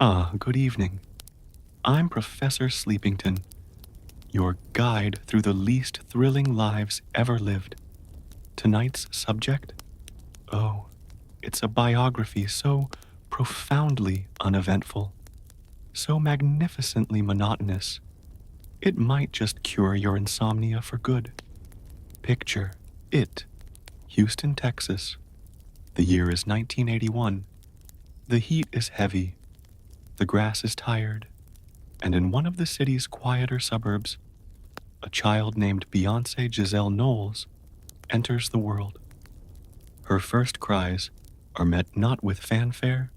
Good evening. I'm Professor Sleepington, your guide through the least thrilling lives ever lived. Tonight's subject? Oh, it's a biography so profoundly uneventful, so magnificently monotonous, it might just cure your insomnia for good. Picture it, Houston, Texas. The year is 1981. The heat is heavy, the grass is tired, and in one of the city's quieter suburbs, a child named Beyoncé Giselle Knowles enters the world. Her first cries are met not with fanfare,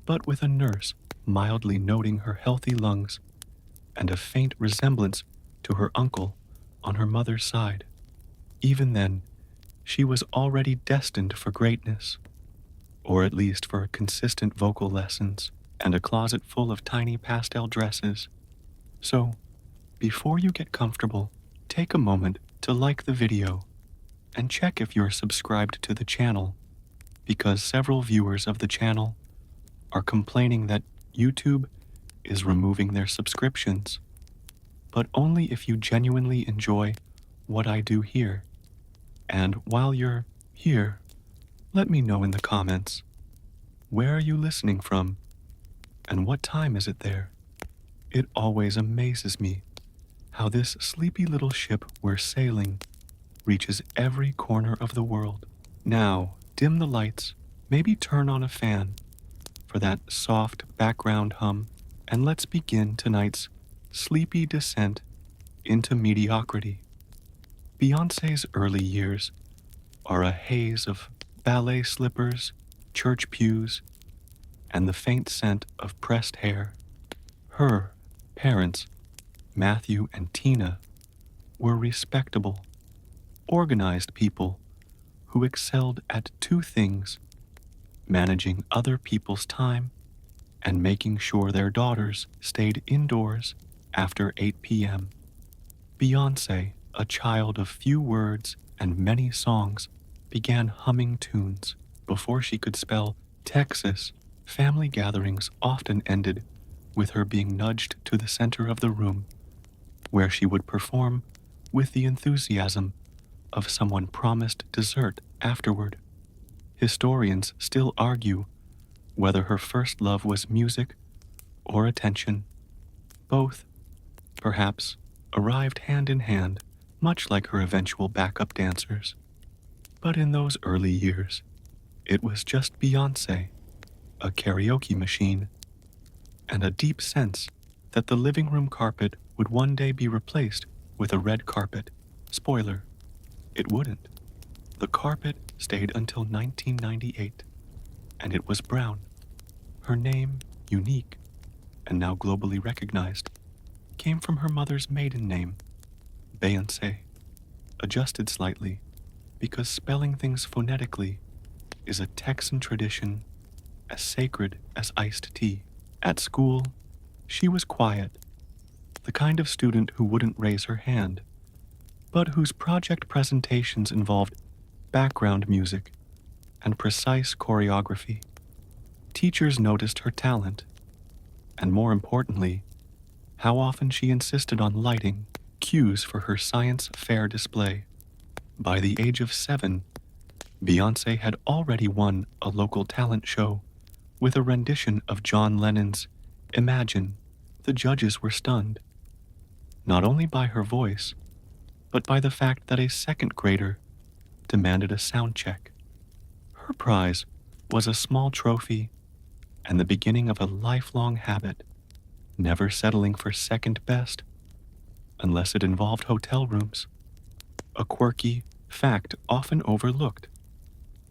but with a nurse mildly noting her healthy lungs and a faint resemblance to her uncle on her mother's side. Even then, she was already destined for greatness, or at least for consistent vocal lessons and a closet full of tiny pastel dresses. So, before you get comfortable, take a moment to like the video and check if you're subscribed to the channel, because several viewers of the channel are complaining that YouTube is removing their subscriptions, but only if you genuinely enjoy what I do here. And while you're here, let me know in the comments, where are you listening from, and what time is it there? It always amazes me how this sleepy little ship we're sailing reaches every corner of the world. Now, dim the lights, maybe turn on a fan for that soft background hum, and let's begin tonight's sleepy descent into mediocrity. Beyoncé's early years are a haze of ballet slippers, church pews, and the faint scent of pressed hair. Her parents, Matthew and Tina, were respectable, organized people who excelled at two things: managing other people's time and making sure their daughters stayed indoors after 8 p.m. Beyoncé, a child of few words and many songs, began humming tunes before she could spell Texas. Family gatherings often ended with her being nudged to the center of the room, where she would perform with the enthusiasm of someone promised dessert afterward. Historians still argue whether her first love was music or attention. Both, perhaps, arrived hand in hand, much like her eventual backup dancers. But in those early years, it was just Beyoncé, a karaoke machine, and a deep sense that the living room carpet would one day be replaced with a red carpet. Spoiler, it wouldn't. The carpet stayed until 1998, and it was brown. Her name, unique, and now globally recognized, came from her mother's maiden name, Beyoncé, adjusted slightly because spelling things phonetically is a Texan tradition as sacred as iced tea. At school, she was quiet, the kind of student who wouldn't raise her hand, but whose project presentations involved background music and precise choreography. Teachers noticed her talent, and more importantly, how often she insisted on lighting cues for her science fair display. By the age of 7, Beyoncé had already won a local talent show with a rendition of John Lennon's Imagine. The judges were stunned, not only by her voice, but by the fact that a second grader demanded a sound check. Her prize was a small trophy and the beginning of a lifelong habit, never settling for second best unless it involved hotel rooms. A quirky fact often overlooked: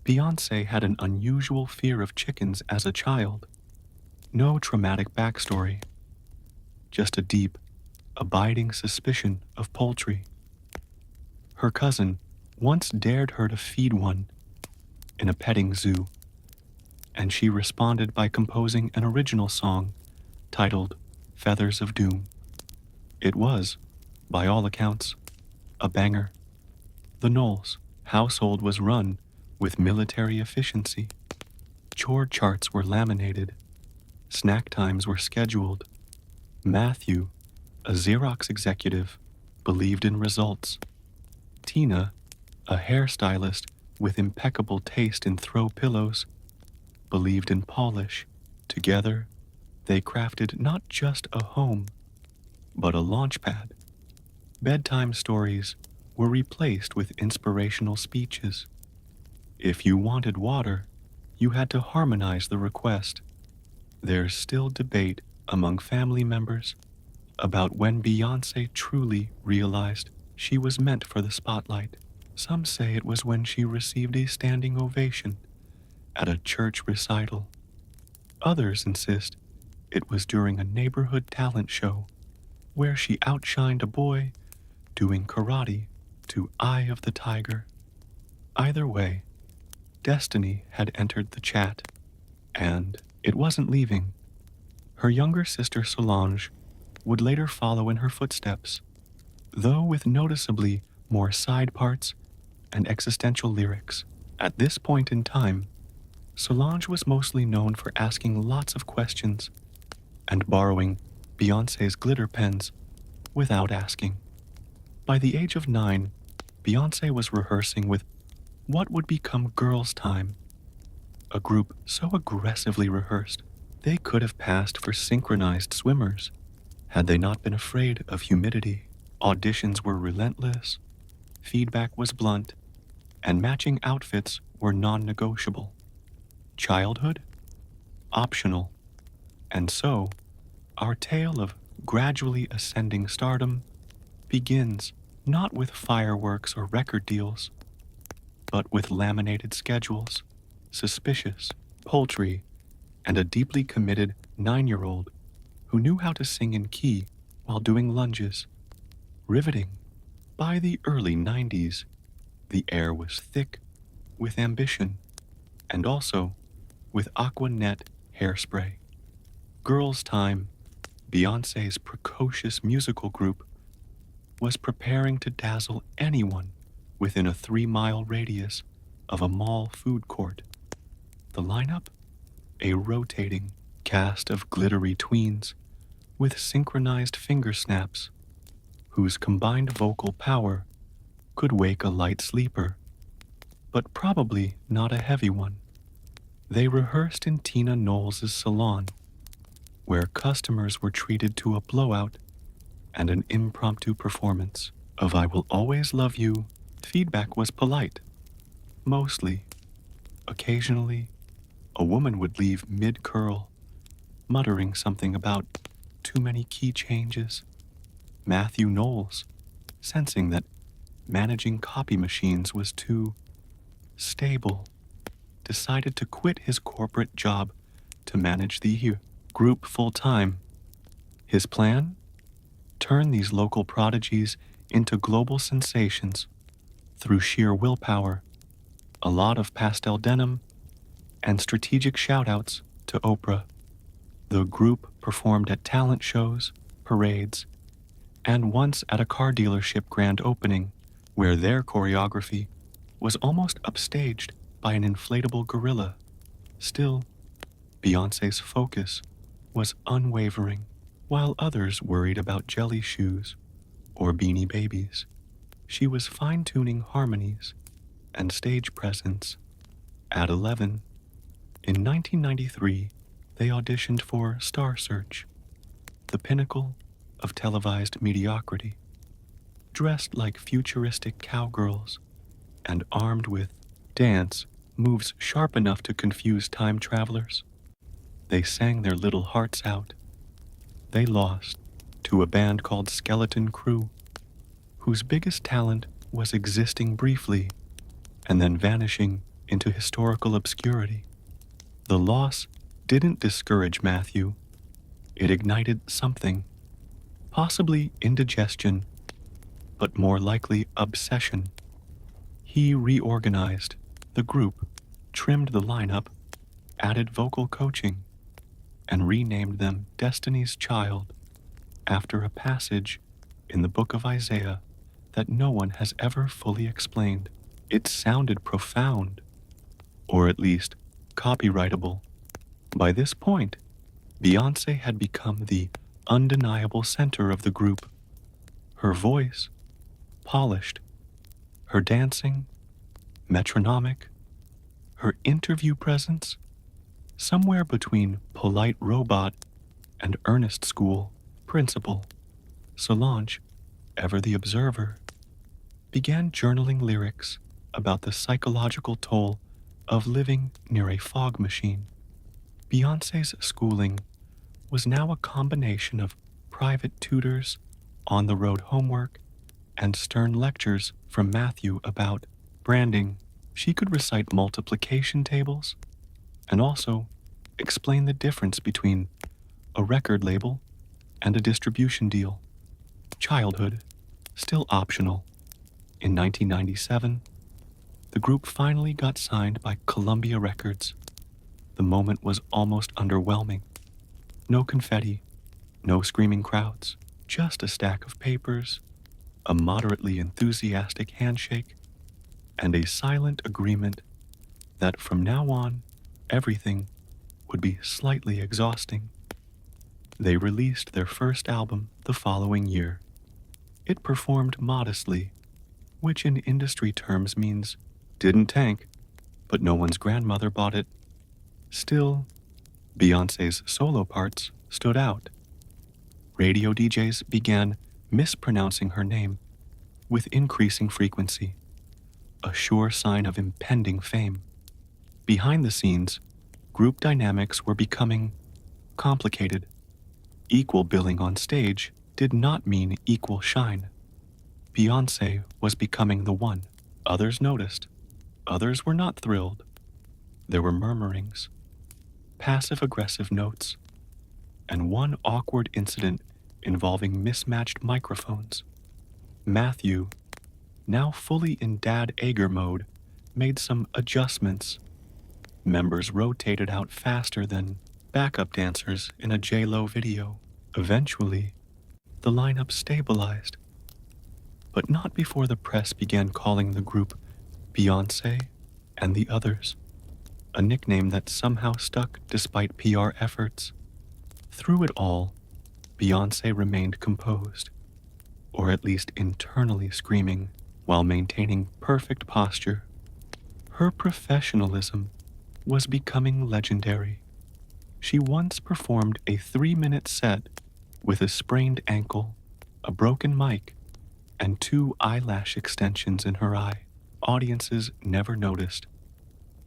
Beyoncé had an unusual fear of chickens as a child. No traumatic backstory, just a deep, abiding suspicion of poultry. Her cousin once dared her to feed one in a petting zoo, and she responded by composing an original song titled Feathers of Doom. It was, by all accounts, a banger. The Knowles household was run with military efficiency. Chore charts were laminated, Snack times were scheduled. Matthew, a Xerox executive, believed in results. Tina, a hairstylist with impeccable taste in throw pillows, believed in polish. Together, they crafted not just a home, but a launchpad. Bedtime stories were replaced with inspirational speeches. If you wanted water, you had to harmonize the request. There's still debate among family members about when Beyoncé truly realized she was meant for the spotlight. Some say it was when she received a standing ovation at a church recital. Others insist it was during a neighborhood talent show where she outshined a boy doing karate to Eye of the Tiger. Either way, destiny had entered the chat, and it wasn't leaving. Her younger sister Solange would later follow in her footsteps, though with noticeably more side parts and existential lyrics. At this point in time, Solange was mostly known for asking lots of questions and borrowing Beyoncé's glitter pens without asking. By the age of 9, Beyoncé was rehearsing with what would become Girls' Time, a group so aggressively rehearsed they could have passed for synchronized swimmers had they not been afraid of humidity. Auditions were relentless, feedback was blunt, and matching outfits were non-negotiable. Childhood? Optional. And so, our tale of gradually ascending stardom begins not with fireworks or record deals, but with laminated schedules, suspicious poultry, and a deeply committed 9-year-old who knew how to sing in key while doing lunges. Riveting. By the early 90s, the air was thick with ambition and also with Aquanet hairspray. Girls' Time, Beyoncé's precocious musical group, was preparing to dazzle anyone within a 3-mile radius of a mall food court. The lineup? A rotating cast of glittery tweens with synchronized finger snaps, whose combined vocal power could wake a light sleeper, but probably not a heavy one. They rehearsed in Tina Knowles' salon, where customers were treated to a blowout and an impromptu performance of I Will Always Love You. Feedback was polite, mostly. Occasionally, a woman would leave mid-curl, muttering something about too many key changes. Matthew Knowles, sensing that managing copy machines was too stable, decided to quit his corporate job to manage the group full-time. His plan? Turn these local prodigies into global sensations through sheer willpower, a lot of pastel denim, and strategic shout-outs to Oprah. The group performed at talent shows, parades, and once at a car dealership grand opening, where their choreography was almost upstaged by an inflatable gorilla. Still, Beyoncé's focus was unwavering, while others worried about jelly shoes or beanie babies. She was fine-tuning harmonies and stage presence. At 11, in 1993, they auditioned for Star Search, the pinnacle of televised mediocrity. Dressed like futuristic cowgirls and armed with dance moves sharp enough to confuse time travelers, they sang their little hearts out. They lost to a band called Skeleton Crew, whose biggest talent was existing briefly and then vanishing into historical obscurity. The loss didn't discourage Matthew. It ignited something, possibly indigestion, but more likely obsession. He reorganized the group, trimmed the lineup, added vocal coaching, and renamed them Destiny's Child after a passage in the book of Isaiah that no one has ever fully explained. It sounded profound, or at least copyrightable. By this point, Beyoncé had become the undeniable center of the group. Her voice, polished, her dancing, metronomic, her interview presence, somewhere between polite robot and earnest school principal. Solange, ever the observer, began journaling lyrics about the psychological toll of living near a fog machine. Beyoncé's schooling was now a combination of private tutors, on the road homework, and stern lectures from Matthew about branding. She could recite multiplication tables and also explain the difference between a record label and a distribution deal. Childhood, still optional. In 1997, the group finally got signed by Columbia Records. The moment was almost underwhelming. No confetti, no screaming crowds, just a stack of papers, a moderately enthusiastic handshake, and a silent agreement that from now on, everything would be slightly exhausting. They released their first album the following year. It performed modestly, which in industry terms means didn't tank, but no one's grandmother bought it. Still, Beyoncé's solo parts stood out. Radio DJs began mispronouncing her name with increasing frequency, a sure sign of impending fame. Behind the scenes, group dynamics were becoming complicated. Equal billing on stage did not mean equal shine. Beyoncé was becoming the one. Others noticed. Others were not thrilled. There were murmurings, passive-aggressive notes, and one awkward incident involving mismatched microphones. Matthew, now fully in Dad Ager mode, made some adjustments. Members rotated out faster than backup dancers in a J-Lo video. Eventually, the lineup stabilized, but not before the press began calling the group Beyoncé and the Others, a nickname that somehow stuck despite PR efforts. Through it all, Beyoncé remained composed, or at least internally screaming, while maintaining perfect posture. Her professionalism was becoming legendary. She once performed a 3-minute set with a sprained ankle, a broken mic, and 2 eyelash extensions in her eye. Audiences never noticed.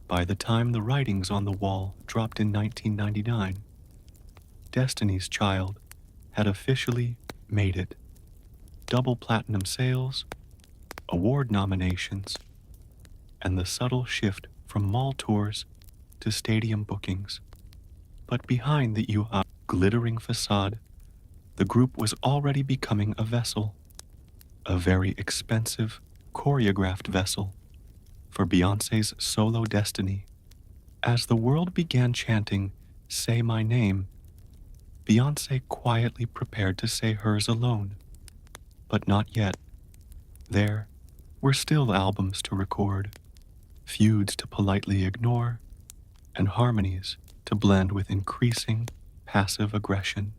By the time the writings on the wall dropped in 1999, Destiny's Child had officially made it. Double platinum sales, award nominations, and the subtle shift from mall tours to stadium bookings. But behind the glittering facade, the group was already becoming a vessel, a very expensive, choreographed vessel for Beyoncé's solo destiny. As the world began chanting, "Say My Name," Beyoncé quietly prepared to say hers alone. But not yet. There were still albums to record, feuds to politely ignore, and harmonies to blend with increasing passive aggression.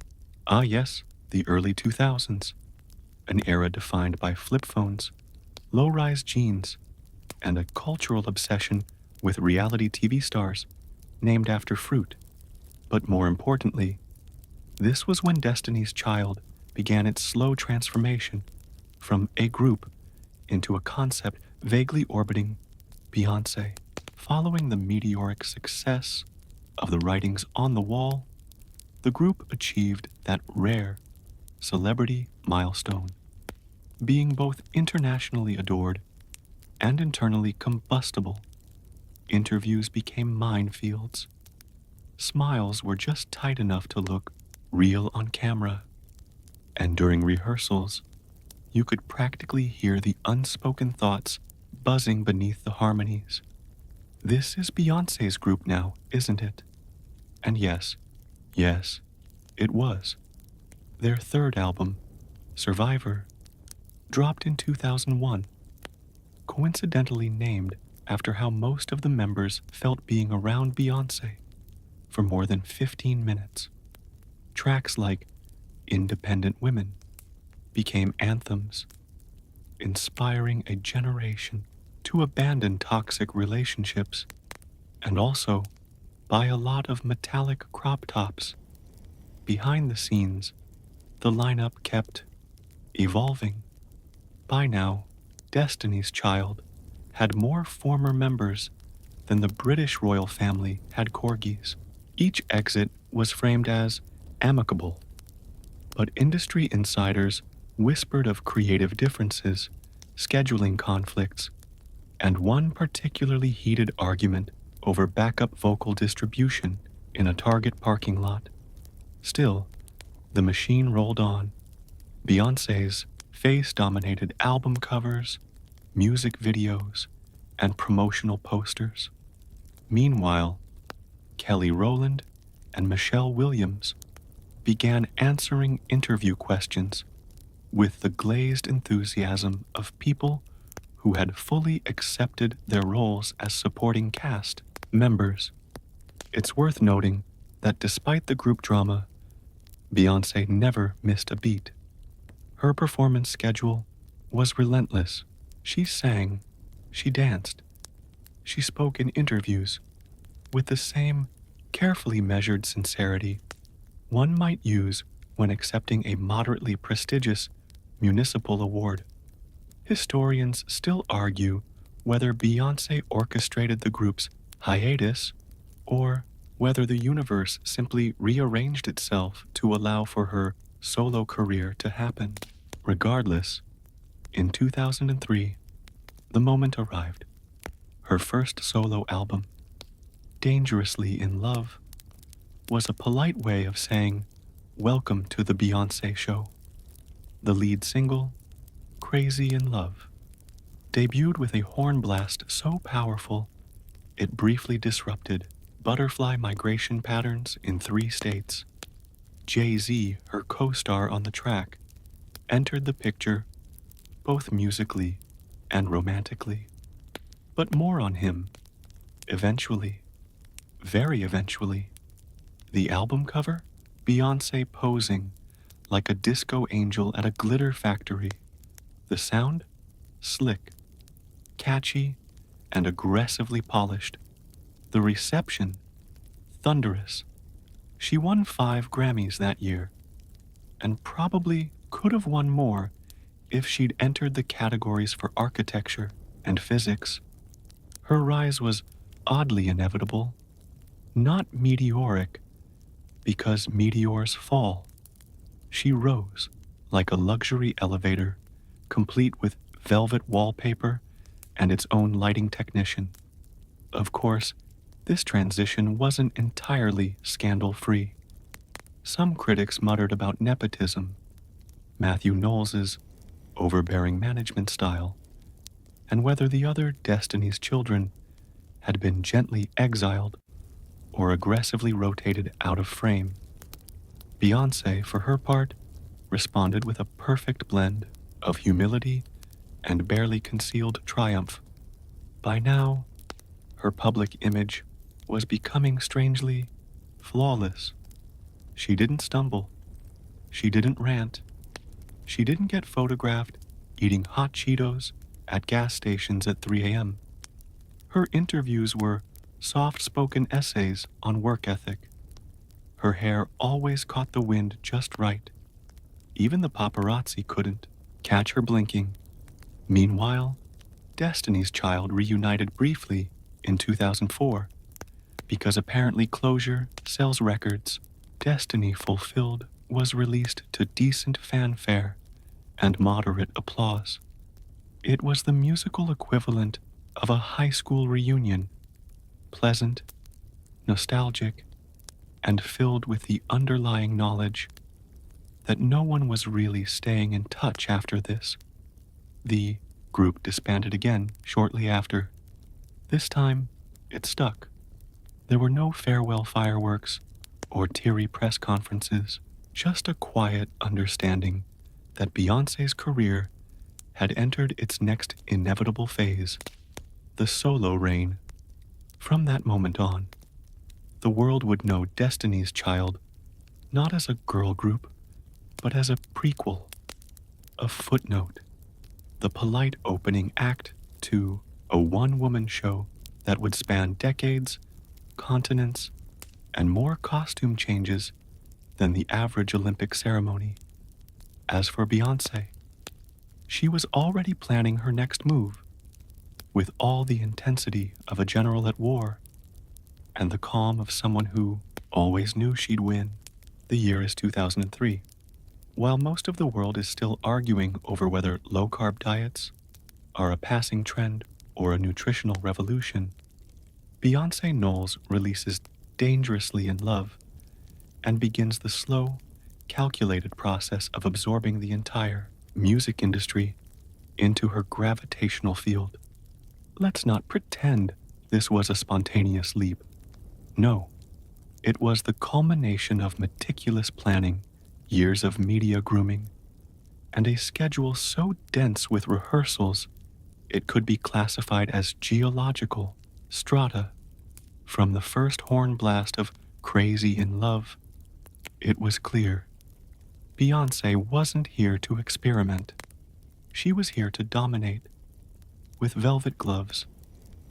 Ah yes, the early 2000s, an era defined by flip phones, low-rise jeans, and a cultural obsession with reality TV stars named after fruit. But more importantly, this was when Destiny's Child began its slow transformation from a group into a concept vaguely orbiting Beyoncé. Following the meteoric success of the writings on the wall, the group achieved that rare celebrity milestone, being both internationally adored and internally combustible. Interviews became minefields. Smiles were just tight enough to look real on camera, and during rehearsals, you could practically hear the unspoken thoughts buzzing beneath the harmonies. This is Beyoncé's group now, isn't it? And yes, it was. Their third album, Survivor, dropped in 2001, coincidentally named after how most of the members felt being around Beyoncé for more than 15 minutes. Tracks like Independent Women became anthems, inspiring a generation to abandon toxic relationships, and also buy a lot of metallic crop tops. Behind the scenes, the lineup kept evolving. By now, Destiny's Child had more former members than the British royal family had corgis. Each exit was framed as amicable, but industry insiders whispered of creative differences, scheduling conflicts, and one particularly heated argument over backup vocal distribution in a Target parking lot. Still, the machine rolled on. Beyoncé's face-dominated album covers, music videos, and promotional posters. Meanwhile, Kelly Rowland and Michelle Williams began answering interview questions with the glazed enthusiasm of people who had fully accepted their roles as supporting cast members. It's worth noting that despite the group drama, Beyoncé never missed a beat. Her performance schedule was relentless. She sang, she danced, she spoke in interviews with the same carefully measured sincerity one might use when accepting a moderately prestigious municipal award. Historians still argue whether Beyoncé orchestrated the group's hiatus or whether the universe simply rearranged itself to allow for her solo career to happen. Regardless, in 2003, the moment arrived. Her first solo album, Dangerously in Love, was a polite way of saying, "Welcome to the Beyoncé show." The lead single, Crazy in Love, debuted with a horn blast so powerful it briefly disrupted butterfly migration patterns in 3 states. Jay-Z, her co-star on the track, entered the picture both musically and romantically. But more on him, eventually, very eventually. The album cover, Beyoncé posing like a disco angel at a glitter factory. The sound, slick, catchy, and aggressively polished. The reception, thunderous. She won 5 Grammys that year, and probably could have won more if she'd entered the categories for architecture and physics. Her rise was oddly inevitable, not meteoric, because meteors fall. She rose like a luxury elevator, complete with velvet wallpaper and its own lighting technician. Of course, this transition wasn't entirely scandal-free. Some critics muttered about nepotism, Matthew Knowles's overbearing management style, and whether the other Destiny's Children had been gently exiled or aggressively rotated out of frame. Beyoncé, for her part, responded with a perfect blend of humility and barely concealed triumph. By now, her public image was becoming strangely flawless. She didn't stumble. She didn't rant. She didn't get photographed eating hot Cheetos at gas stations at 3 a.m. Her interviews were soft-spoken essays on work ethic. Her hair always caught the wind just right. Even the paparazzi couldn't catch her blinking. Meanwhile, Destiny's Child reunited briefly in 2004 because apparently closure sells records. Destiny Fulfilled was released to decent fanfare and moderate applause. It was the musical equivalent of a high school reunion, pleasant, nostalgic, and filled with the underlying knowledge that no one was really staying in touch after this. The group disbanded again shortly after. This time, it stuck. There were no farewell fireworks or teary press conferences, just a quiet understanding that Beyoncé's career had entered its next inevitable phase, the solo reign. From that moment on, the world would know Destiny's Child not as a girl group, but as a prequel, a footnote, the polite opening act to a one-woman show that would span decades, continents, and more costume changes than the average Olympic ceremony. As for Beyoncé, she was already planning her next move, with all the intensity of a general at war and the calm of someone who always knew she'd win. The year is 2003. While most of the world is still arguing over whether low-carb diets are a passing trend or a nutritional revolution, Beyoncé Knowles releases Dangerously in Love and begins the slow, calculated process of absorbing the entire music industry into her gravitational field. Let's not pretend this was a spontaneous leap. No, it was the culmination of meticulous planning, years of media grooming, and a schedule so dense with rehearsals it could be classified as geological strata. From the first horn blast of Crazy in Love, it was clear Beyoncé wasn't here to experiment. She was here to dominate. With velvet gloves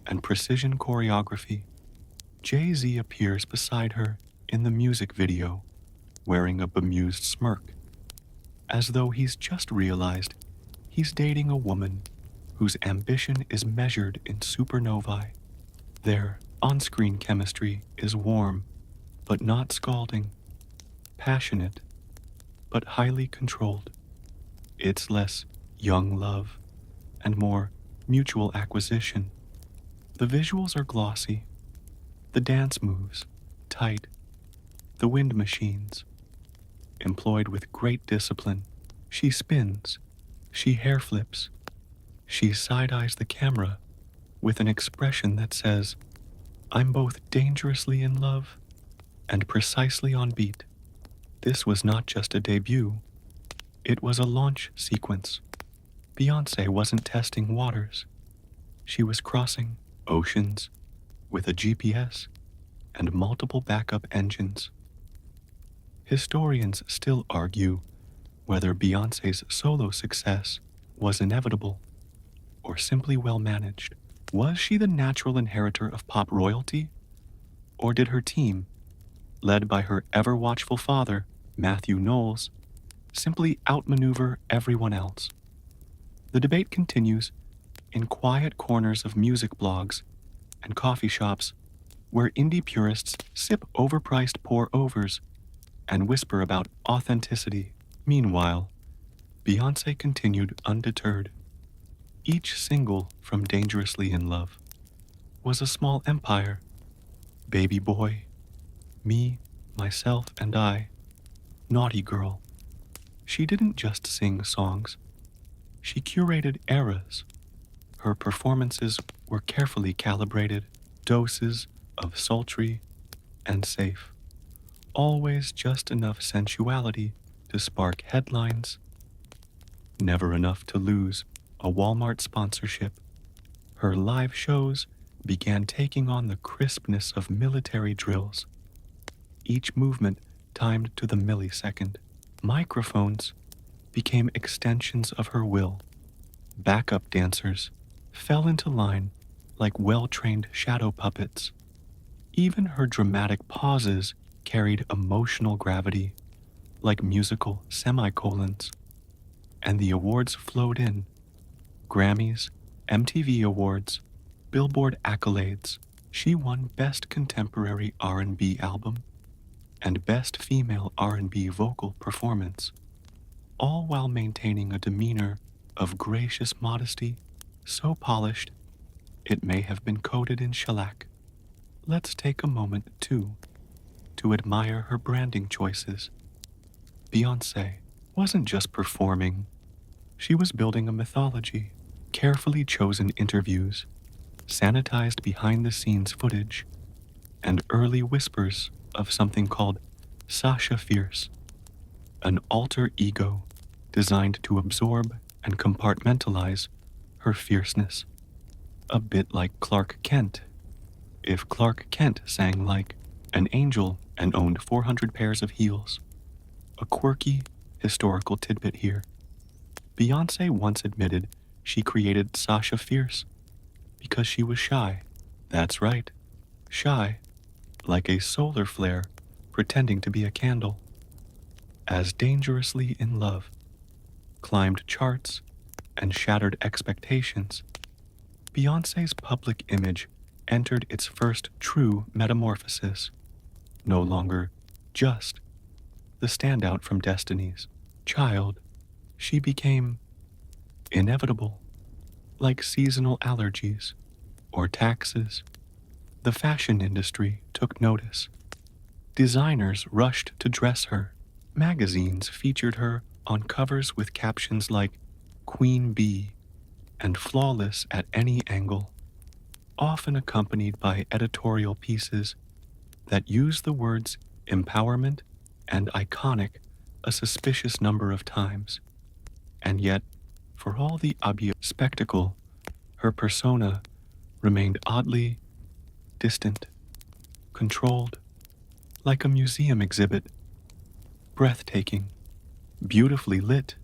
and precision choreography, Jay-Z appears beside her in the music video, wearing a bemused smirk, as though he's just realized he's dating a woman whose ambition is measured in supernovae. Their on-screen chemistry is warm, but not scalding, passionate, but highly controlled. It's less young love and more mutual acquisition. The visuals are glossy, the dance moves tight, the wind machines employed with great discipline. She spins, she hair flips, she side-eyes the camera with an expression that says, "I'm both dangerously in love and precisely on beat." This was not just a debut, it was a launch sequence. Beyoncé wasn't testing waters. She was crossing oceans with a GPS and multiple backup engines. Historians still argue whether Beyoncé's solo success was inevitable or simply well managed. Was she the natural inheritor of pop royalty? Or did her team, led by her ever-watchful father, Matthew Knowles, simply outmaneuver everyone else? The debate continues in quiet corners of music blogs and coffee shops where indie purists sip overpriced pour-overs and whisper about authenticity. Meanwhile, Beyoncé continued undeterred. Each single from Dangerously in Love was a small empire. Baby Boy, Me, Myself, and I, Naughty Girl. She didn't just sing songs. She curated eras. Her performances were carefully calibrated, doses of sultry and safe. Always just enough sensuality to spark headlines, never enough to lose a Walmart sponsorship. Her live shows began taking on the crispness of military drills, each movement timed to the millisecond. Microphones became extensions of her will. Backup dancers fell into line like well-trained shadow puppets. Even her dramatic pauses carried emotional gravity, like musical semicolons. And the awards flowed in. Grammys, MTV Awards, Billboard accolades. She won Best Contemporary R&B Album and Best Female R&B Vocal Performance, all while maintaining a demeanor of gracious modesty, so polished it may have been coated in shellac. Let's take a moment, too, to admire her branding choices. Beyoncé wasn't just performing. She was building a mythology. Carefully chosen interviews, sanitized behind-the-scenes footage, and early whispers of something called Sasha Fierce, an alter ego designed to absorb and compartmentalize her fierceness. A bit like Clark Kent, if Clark Kent sang like an angel and owned 400 pairs of heels. A quirky, historical tidbit here. Beyoncé once admitted she created Sasha Fierce because she was shy. That's right, shy, like a solar flare pretending to be a candle. As Dangerously in Love climbed charts and shattered expectations, Beyoncé's public image entered its first true metamorphosis, no longer just the standout from Destiny's Child. She became inevitable, like seasonal allergies or taxes. The fashion industry took notice. Designers rushed to dress her. Magazines featured her on covers with captions like Queen Bee and Flawless at any angle, often accompanied by editorial pieces that use the words empowerment and iconic a suspicious number of times. And yet, for all the obvious spectacle, her persona remained oddly distant, controlled, like a museum exhibit, breathtaking, beautifully lit,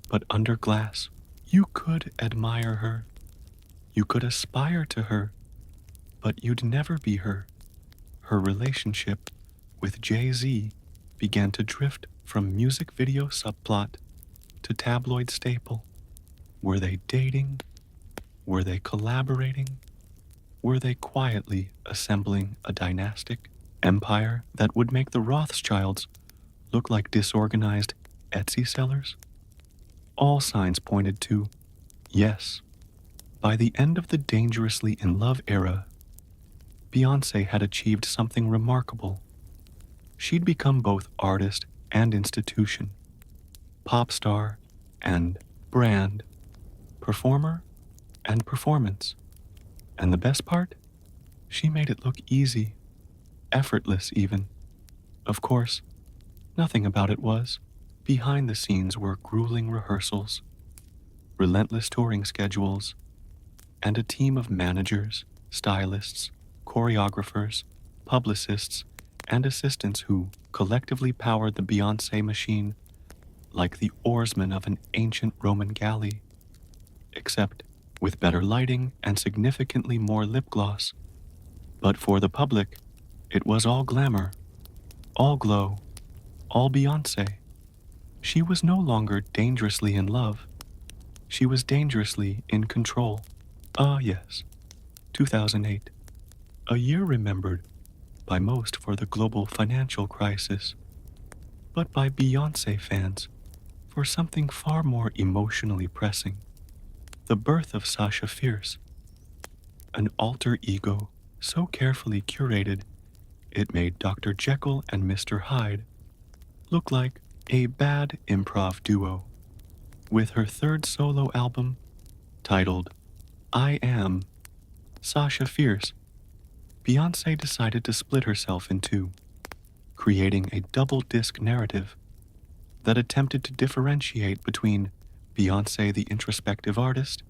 but under glass. You could admire her, you could aspire to her, but you'd never be her. Her relationship with Jay-Z began to drift from music video subplot to tabloid staple. Were they dating? Were they collaborating? Were they quietly assembling a dynastic empire that would make the Rothschilds look like disorganized Etsy sellers? All signs pointed to yes. By the end of the Dangerously in Love era, Beyoncé had achieved something remarkable. She'd become both artist and institution, pop star and brand, performer and performance. And the best part? She made it look easy, effortless even. Of course, nothing about it was. Behind the scenes were grueling rehearsals, relentless touring schedules, and a team of managers, stylists, choreographers, publicists, and assistants who collectively powered the Beyoncé machine like the oarsmen of an ancient Roman galley, except with better lighting and significantly more lip gloss. But for the public, it was all glamour, all glow, all Beyoncé. She was no longer dangerously in love. She was dangerously in control. Ah, yes, 2008, a year remembered by most for the global financial crisis, but by Beyoncé fans for something far more emotionally pressing. The birth of Sasha Fierce, an alter ego so carefully curated it made Dr. Jekyll and Mr. Hyde look like a bad improv duo. With her third solo album, titled I Am Sasha Fierce, Beyoncé decided to split herself in two, creating a double-disc narrative that attempted to differentiate between Beyoncé the introspective artist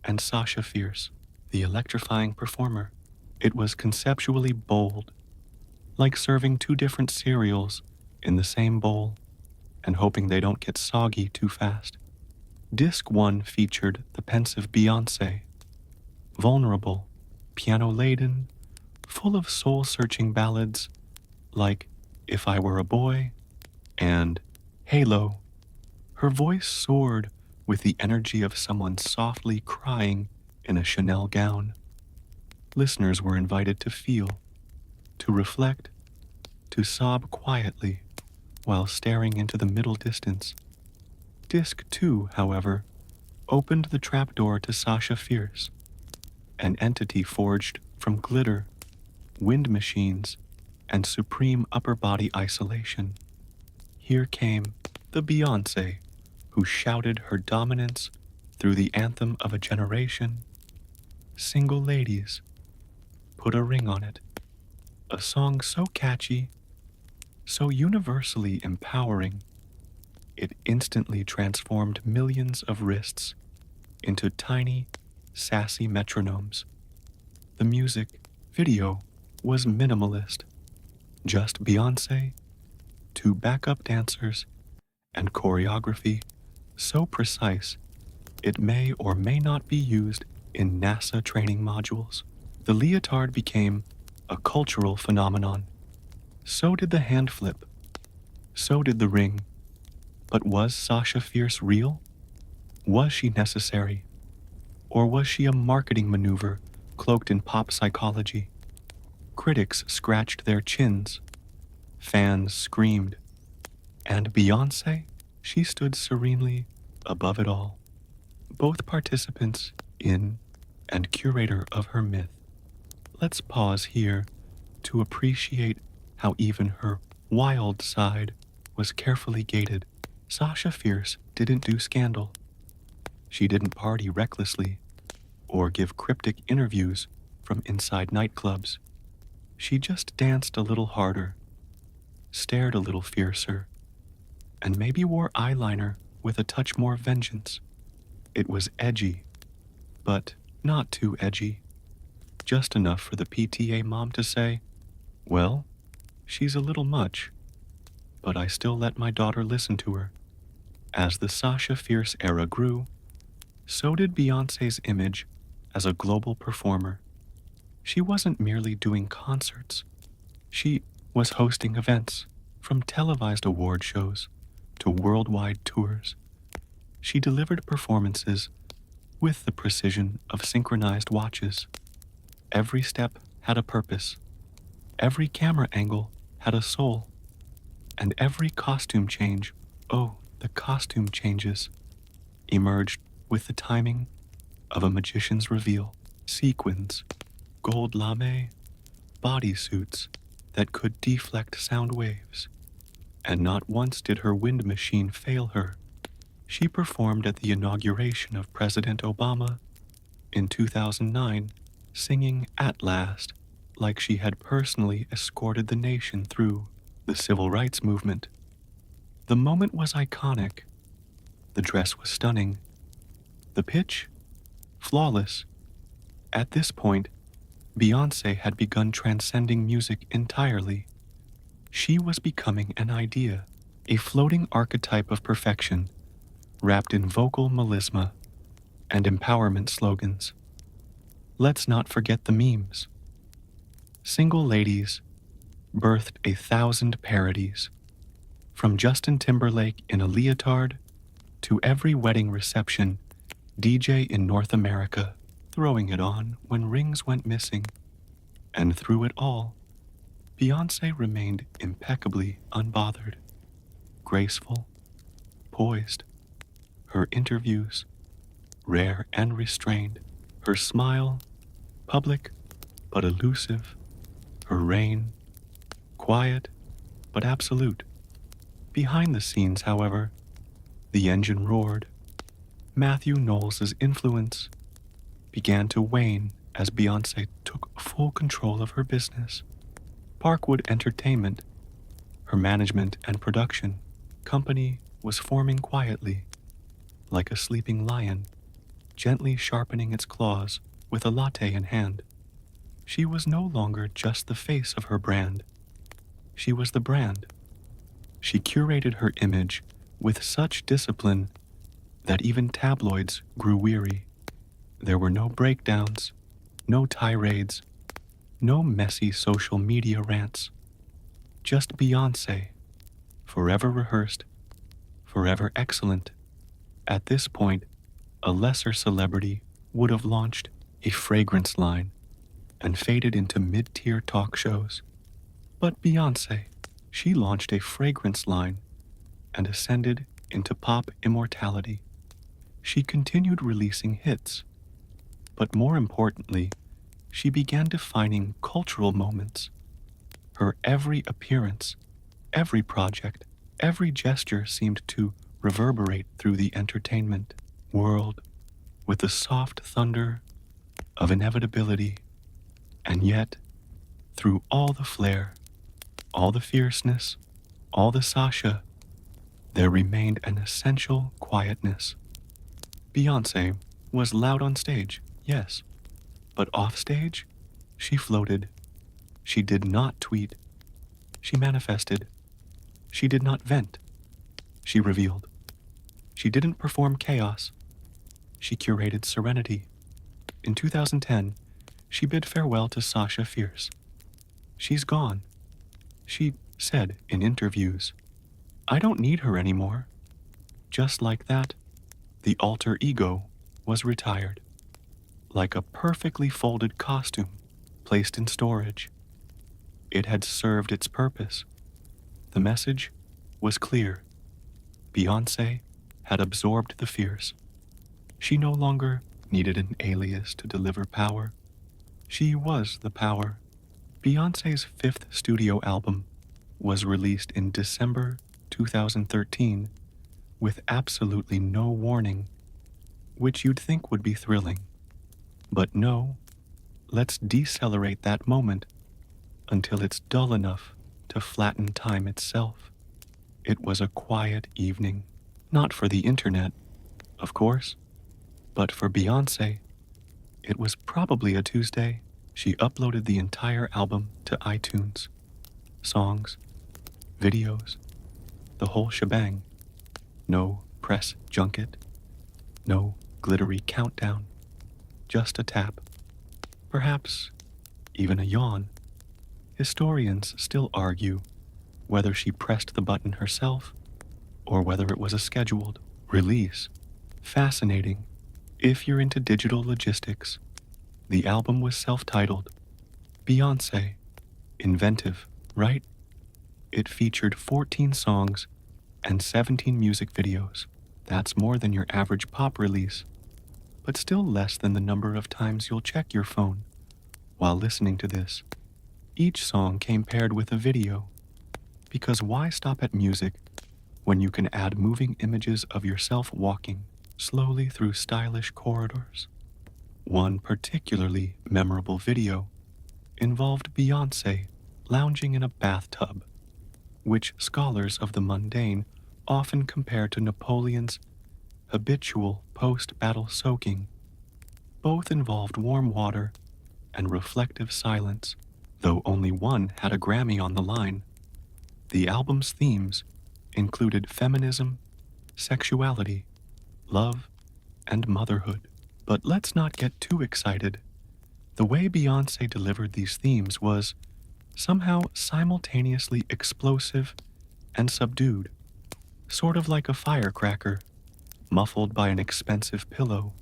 and Sasha Fierce, the electrifying performer. It was conceptually bold, like serving two different cereals in the same bowl and hoping they don't get soggy too fast. Disc 1 featured the pensive Beyoncé, vulnerable, piano-laden, full of soul-searching ballads like If I Were a Boy and Halo. Her voice soared with the energy of someone softly crying in a Chanel gown. Listeners were invited to feel, to reflect, to sob quietly while staring into the middle distance. Disc 2, however, opened the trapdoor to Sasha Fierce, an entity forged from glitter, wind machines, and supreme upper body isolation. Here came the Beyoncé, who shouted her dominance through the anthem of a generation. Single ladies, put a ring on it. A song so catchy, so universally empowering, it instantly transformed millions of wrists into tiny, sassy metronomes. The music video was minimalist, just Beyoncé, to backup dancers and choreography so precise it may or may not be used in NASA training modules. The leotard became a cultural phenomenon. So did the hand flip. So did the ring. But was Sasha Fierce real? Was she necessary? Or was she a marketing maneuver cloaked in pop psychology? Critics scratched their chins. Fans screamed. And Beyoncé? She stood serenely above it all. Both participants in and curator of her myth. Let's pause here to appreciate how even her wild side was carefully gated. Sasha Fierce didn't do scandal. She didn't party recklessly or give cryptic interviews from inside nightclubs. She just danced a little harder, stared a little fiercer, and maybe wore eyeliner with a touch more vengeance. It was edgy, but not too edgy. Just enough for the PTA mom to say, well, she's a little much, but I still let my daughter listen to her. As the Sasha Fierce era grew, so did Beyoncé's image as a global performer. She wasn't merely doing concerts. She was hosting events, from televised award shows to worldwide tours. She delivered performances with the precision of synchronized watches. Every step had a purpose. Every camera angle had a soul. And every costume change, oh, the costume changes, emerged with the timing of a magician's reveal. Sequins, gold lame, bodysuits that could deflect sound waves. And not once did her wind machine fail her. She performed at the inauguration of President Obama in 2009, singing At Last like she had personally escorted the nation through the civil rights movement. The moment was iconic. The dress was stunning. The pitch? Flawless. At this point, Beyoncé had begun transcending music entirely. She was becoming an idea, a floating archetype of perfection, wrapped in vocal melisma and empowerment slogans. Let's not forget the memes. Single ladies birthed 1,000 parodies, from Justin Timberlake in a leotard to every wedding reception DJ in North America throwing it on when rings went missing. And through it all, Beyoncé remained impeccably unbothered, graceful, poised. Her interviews, rare and restrained. Her smile, public but elusive. Her reign, quiet but absolute. Behind the scenes, however, the engine roared. Matthew Knowles' influence began to wane as Beyoncé took full control of her business. Parkwood Entertainment, her management and production company, was forming quietly, like a sleeping lion, gently sharpening its claws with a latte in hand. She was no longer just the face of her brand. She was the brand. She curated her image with such discipline that even tabloids grew weary. There were no breakdowns, no tirades, no messy social media rants. Just Beyoncé, forever rehearsed, forever excellent. At this point, a lesser celebrity would have launched a fragrance line and faded into mid-tier talk shows. But Beyoncé, she launched a fragrance line and ascended into pop immortality. She continued releasing hits, but more importantly, she began defining cultural moments. Her every appearance, every project, every gesture seemed to reverberate through the entertainment world with the soft thunder of inevitability. And yet, through all the flair, all the fierceness, all the Sasha, there remained an essential quietness. Beyoncé was loud on stage, yes, but off stage, she floated. She did not tweet. She manifested. She did not vent, she revealed. She didn't perform chaos, she curated serenity. In 2010, she bid farewell to Sasha Fierce. She's gone, she said in interviews. I don't need her anymore. Just like that, the alter ego was retired, like a perfectly folded costume placed in storage. It had served its purpose. The message was clear. Beyoncé had absorbed the fierce. She no longer needed an alias to deliver power. She was the power. Beyoncé's fifth studio album was released in December 2013 with absolutely no warning, which you'd think would be thrilling. But no, let's decelerate that moment until it's dull enough to flatten time itself. It was a quiet evening, not for the internet, of course, but for Beyoncé. It was probably a Tuesday. She uploaded the entire album to iTunes. Songs, videos, the whole shebang. No press junket, no glittery countdown, just a tap. Perhaps even a yawn. Historians still argue whether she pressed the button herself or whether it was a scheduled release. Fascinating. If you're into digital logistics, the album was self-titled Beyoncé. Inventive, right? It featured 14 songs and 17 music videos. That's more than your average pop release, but still less than the number of times you'll check your phone while listening to this. Each song came paired with a video, because why stop at music when you can add moving images of yourself walking slowly through stylish corridors? One particularly memorable video involved Beyoncé lounging in a bathtub, which scholars of the mundane often compare to Napoleon's habitual post-battle soaking. Both involved warm water and reflective silence, though only one had a Grammy on the line. The album's themes included feminism, sexuality, love, and motherhood. But let's not get too excited. The way Beyoncé delivered these themes was somehow simultaneously explosive and subdued, sort of like a firecracker, muffled by an expensive pillow.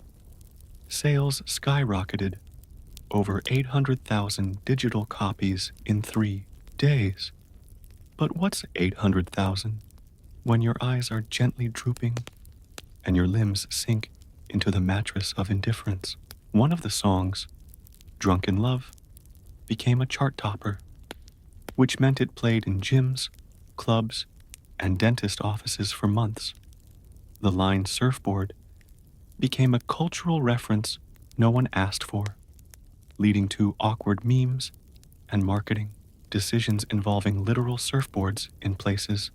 Sales skyrocketed, over 800,000 digital copies in 3 days. But what's 800,000 when your eyes are gently drooping and your limbs sink into the mattress of indifference? One of the songs, Drunk in Love, became a chart topper, which meant it played in gyms, clubs, and dentist offices for months. The line Surfboard became a cultural reference no one asked for, leading to awkward memes and marketing decisions involving literal surfboards in places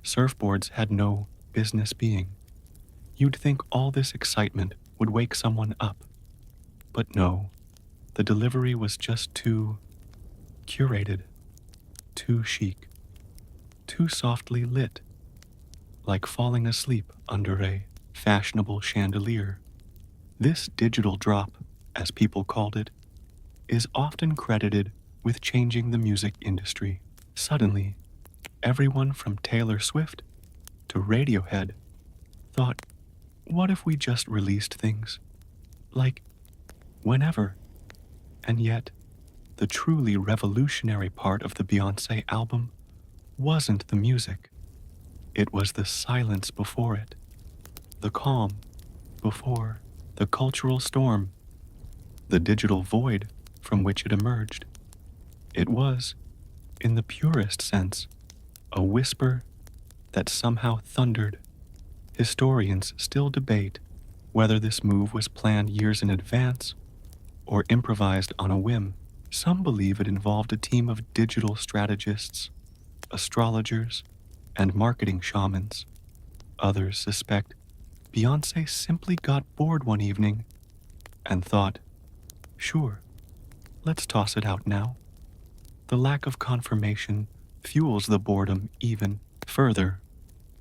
surfboards had no business being. You'd think all this excitement would wake someone up, but no, the delivery was just too curated, too chic, too softly lit, like falling asleep under a fashionable chandelier. This digital drop, as people called it, is often credited with changing the music industry. Suddenly, everyone from Taylor Swift to Radiohead thought, what if we just released things? Like, whenever. And yet, the truly revolutionary part of the Beyoncé album wasn't the music. It was the silence before it, the calm before the cultural storm, the digital void from which it emerged. It was, in the purest sense, a whisper that somehow thundered. Historians still debate whether this move was planned years in advance or improvised on a whim. Some believe it involved a team of digital strategists, astrologers, and marketing shamans. Others suspect Beyoncé simply got bored one evening and thought, sure, let's toss it out now. The lack of confirmation fuels the boredom even Further,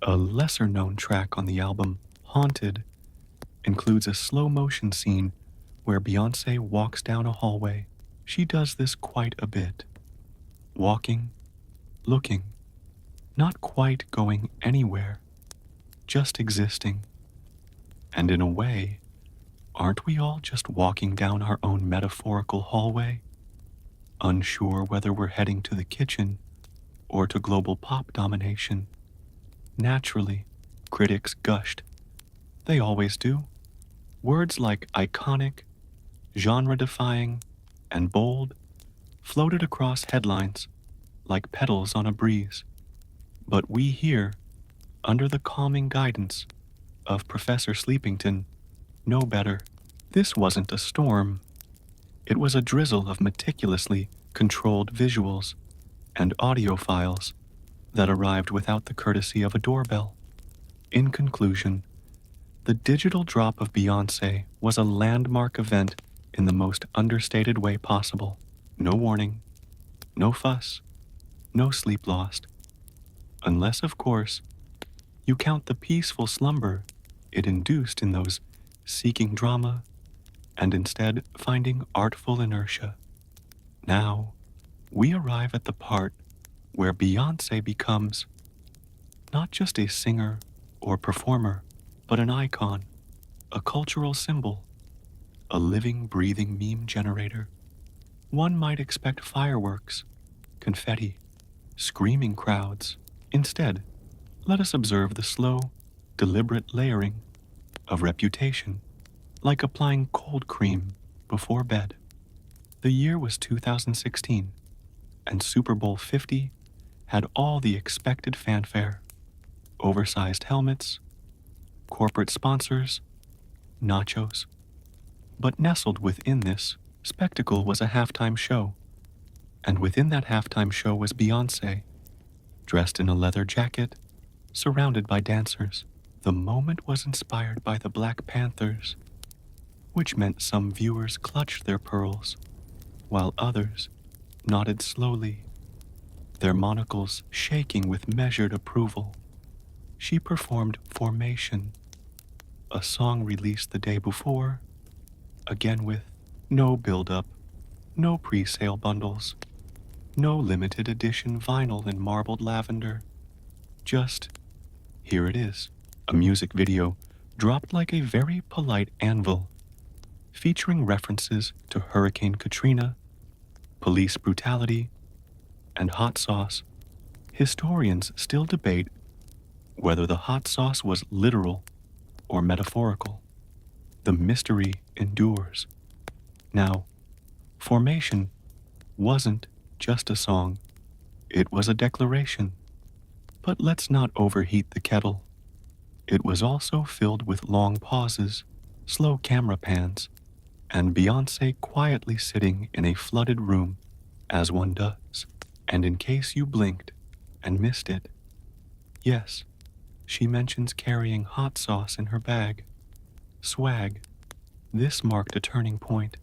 a lesser-known track on the album, Haunted, includes a slow-motion scene where Beyoncé walks down a hallway. She does this quite a bit, walking, looking, not quite going anywhere, just existing. And in a way, aren't we all just walking down our own metaphorical hallway, unsure whether we're heading to the kitchen or to global pop domination? Naturally, critics gushed. They always do. Words like iconic, genre-defying, and bold floated across headlines like petals on a breeze. But we here, under the calming guidance of Professor Sleepington, know better. This wasn't a storm. It was a drizzle of meticulously controlled visuals and audio files that arrived without the courtesy of a doorbell. In conclusion, the digital drop of Beyoncé was a landmark event in the most understated way possible. No warning, no fuss, no sleep lost. Unless, of course, you count the peaceful slumber it induced in those seeking drama and instead finding artful inertia. Now, we arrive at the part where Beyoncé becomes not just a singer or performer, but an icon, a cultural symbol, a living, breathing meme generator. One might expect fireworks, confetti, screaming crowds. Instead, let us observe the slow, deliberate layering of reputation, like applying cold cream before bed. The year was 2016, and Super Bowl 50 had all the expected fanfare: oversized helmets, corporate sponsors, nachos. But nestled within this spectacle was a halftime show, and within that halftime show was Beyoncé, dressed in a leather jacket, surrounded by dancers. The moment was inspired by the Black Panthers, which meant some viewers clutched their pearls, while others nodded slowly, their monocles shaking with measured approval. She performed Formation, a song released the day before, again with no build-up, no pre-sale bundles, no limited edition vinyl in marbled lavender. Just, here it is, a music video dropped like a very polite anvil, featuring references to Hurricane Katrina, police brutality, and hot sauce. Historians still debate whether the hot sauce was literal or metaphorical. The mystery endures. Now, Formation wasn't just a song, it was a declaration. But let's not overheat the kettle. It was also filled with long pauses, slow camera pans, and Beyoncé quietly sitting in a flooded room, as one does. And in case you blinked and missed it, yes, she mentions carrying hot sauce in her bag. Swag. This marked a turning point,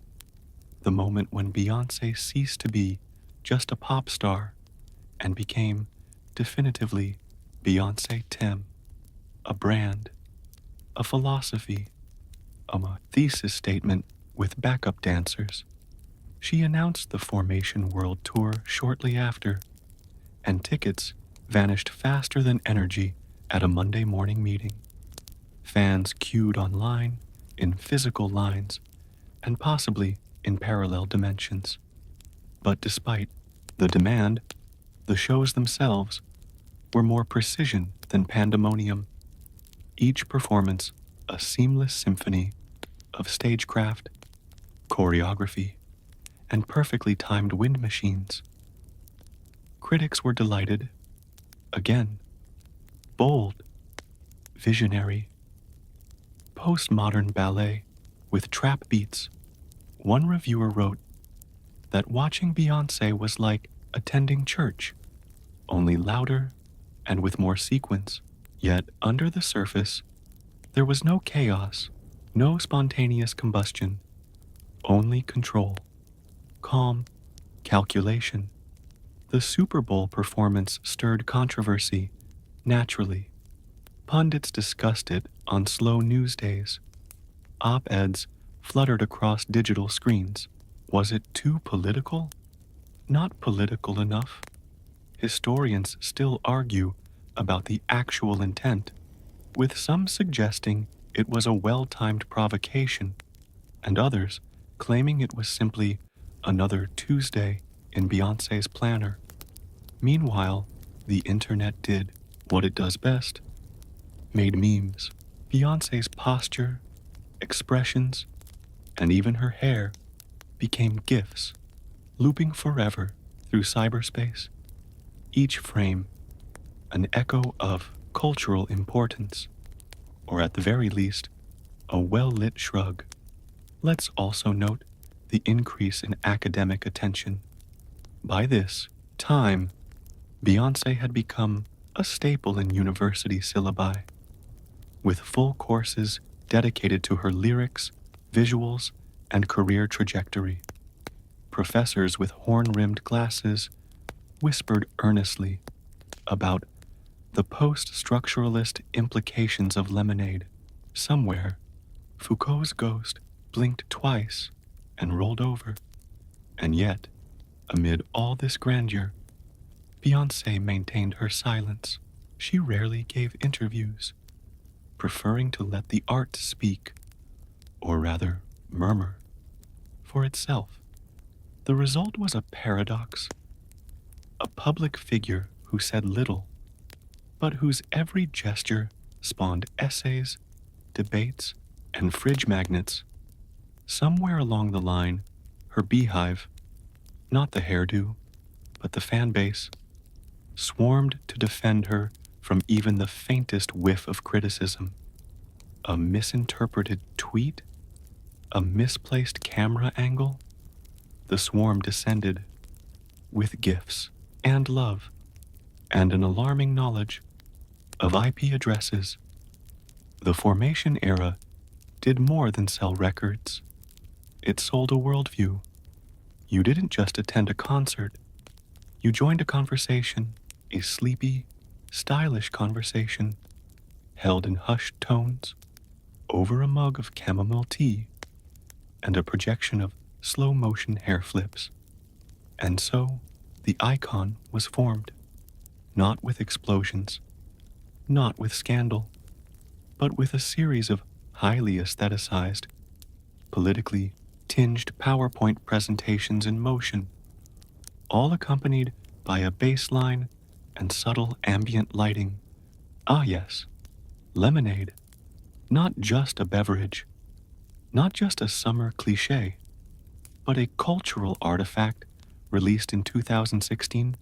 the moment when Beyoncé ceased to be just a pop star and became definitively Beyoncé Tem, a brand, a philosophy, a thesis statement with backup dancers. She announced the Formation World Tour shortly after, and tickets vanished faster than energy at a Monday morning meeting. Fans queued online, in physical lines, and possibly in parallel dimensions. But despite the demand, the shows themselves were more precision than pandemonium. Each performance a seamless symphony of stagecraft, choreography, and perfectly timed wind machines. Critics were delighted. Again, bold, visionary, postmodern ballet with trap beats. One reviewer wrote that watching Beyoncé was like attending church, only louder and with more sequence. Yet under the surface, there was no chaos, no spontaneous combustion, only control, calm, calculation. The Super Bowl performance stirred controversy Naturally, pundits discussed it on slow news days. Op-eds fluttered across digital screens. Was it too political? Not political enough. Historians still argue about the actual intent, with some suggesting it was a well-timed provocation, and others claiming it was simply another Tuesday in Beyoncé's planner. Meanwhile, the internet did what it does best, made memes. Beyoncé's posture, expressions, and even her hair became GIFs, looping forever through cyberspace, each frame an echo of cultural importance, or at the very least, a well-lit shrug. Let's also note the increase in academic attention. By this time, Beyoncé had become a staple in university syllabi, with full courses dedicated to her lyrics, visuals, and career trajectory. Professors with horn-rimmed glasses whispered earnestly about the post-structuralist implications of lemonade. Somewhere, Foucault's ghost blinked twice and rolled over. And yet, amid all this grandeur, Beyoncé maintained her silence. She rarely gave interviews, preferring to let the art speak, or rather, murmur, for itself. The result was a paradox. A public figure who said little, but whose every gesture spawned essays, debates, and fridge magnets. Somewhere along the line, her beehive, not the hairdo, but the fan base, swarmed to defend her from even the faintest whiff of criticism. A misinterpreted tweet? A misplaced camera angle? The swarm descended with gifts and love and an alarming knowledge of IP addresses. The Formation era did more than sell records. It sold a worldview. You didn't just attend a concert. You joined a conversation, a sleepy, stylish conversation, held in hushed tones, over a mug of chamomile tea, and a projection of slow-motion hair flips. And so, the icon was formed, not with explosions, not with scandal, but with a series of highly aestheticized, politically tinged PowerPoint presentations in motion, all accompanied by a bass line and subtle ambient lighting. Ah yes, lemonade, not just a beverage, not just a summer cliché, but a cultural artifact released in 2016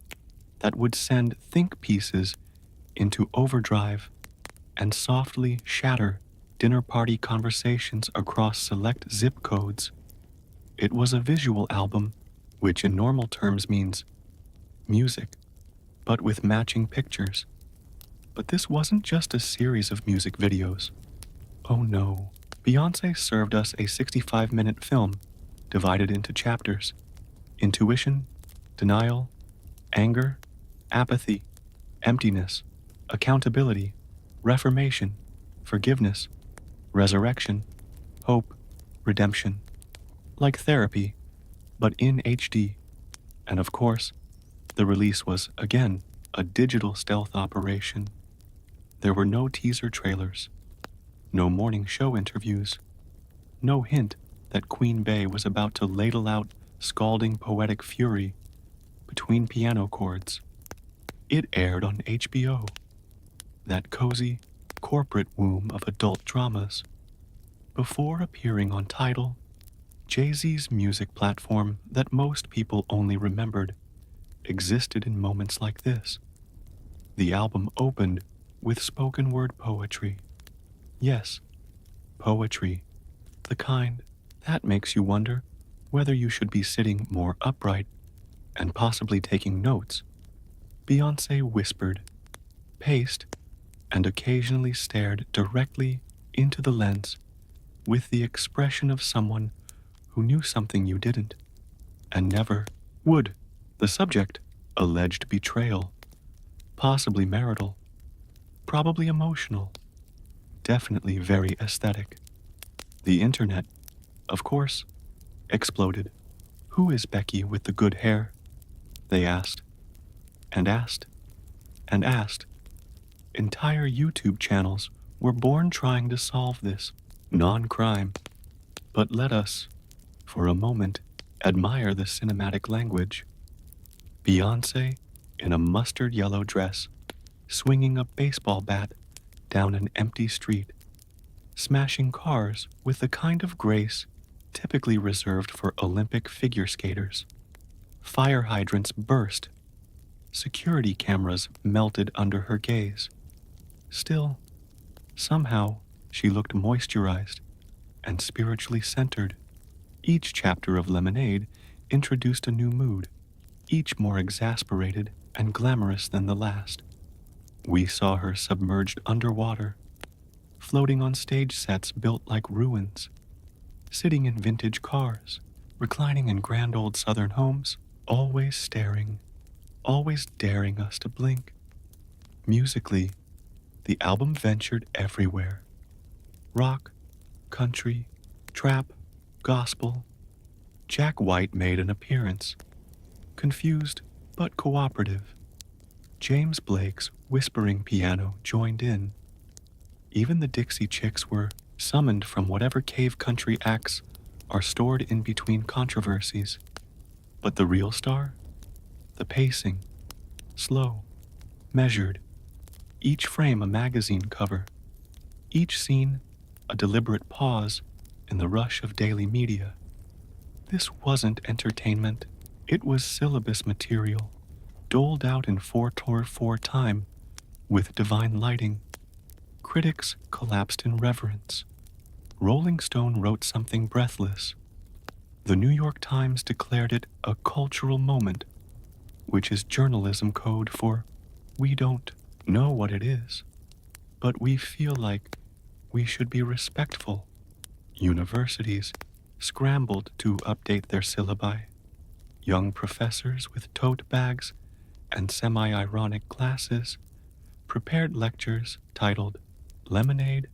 that would send think pieces into overdrive and softly shatter dinner party conversations across select zip codes. It was a visual album, which in normal terms means music, but with matching pictures. But this wasn't just a series of music videos. Oh no, Beyoncé served us a 65-minute film divided into chapters: intuition, denial, anger, apathy, emptiness, accountability, reformation, forgiveness, resurrection, hope, redemption. Like therapy, but in HD. And of course, the release was, again, a digital stealth operation. There were no teaser trailers, no morning show interviews, no hint that Queen Bey was about to ladle out scalding poetic fury between piano chords. It aired on HBO, that cozy, corporate womb of adult dramas, before appearing on Tidal, Jay-Z's music platform that most people only remembered existed in moments like this. The album opened with spoken word poetry. Yes, poetry, the kind that makes you wonder whether you should be sitting more upright and possibly taking notes. Beyoncé whispered, paced, and occasionally stared directly into the lens with the expression of someone who knew something you didn't, and never would. The subject, alleged betrayal, possibly marital, probably emotional, definitely very aesthetic. The internet, of course, exploded. Who is Becky with the good hair? They asked, and asked, and asked. Entire YouTube channels were born trying to solve this non-crime. But let us, for a moment, admire the cinematic language. Beyoncé, in a mustard yellow dress, swinging a baseball bat down an empty street, smashing cars with the kind of grace typically reserved for Olympic figure skaters. Fire hydrants burst. Security cameras melted under her gaze. Still, somehow, she looked moisturized and spiritually centered. Each chapter of Lemonade introduced a new mood, each more exasperated and glamorous than the last. We saw her submerged underwater, floating on stage sets built like ruins, sitting in vintage cars, reclining in grand old southern homes, always staring, always daring us to blink. Musically, the album ventured everywhere. Rock, country, trap, gospel. Jack White made an appearance, confused but cooperative. James Blake's whispering piano joined in. Even the Dixie Chicks were summoned from whatever cave country acts are stored in between controversies. But the real star? The pacing, slow, measured, each frame a magazine cover, each scene a deliberate pause in the rush of daily media. This wasn't entertainment, it was syllabus material, doled out in 4:4 time, with divine lighting. Critics collapsed in reverence. Rolling Stone wrote something breathless. The New York Times declared it a cultural moment, which is journalism code for we don't know what it is, but we feel like we should be respectful. Universities scrambled to update their syllabi. Young professors with tote bags and semi-ironic glasses prepared lectures titled Lemonade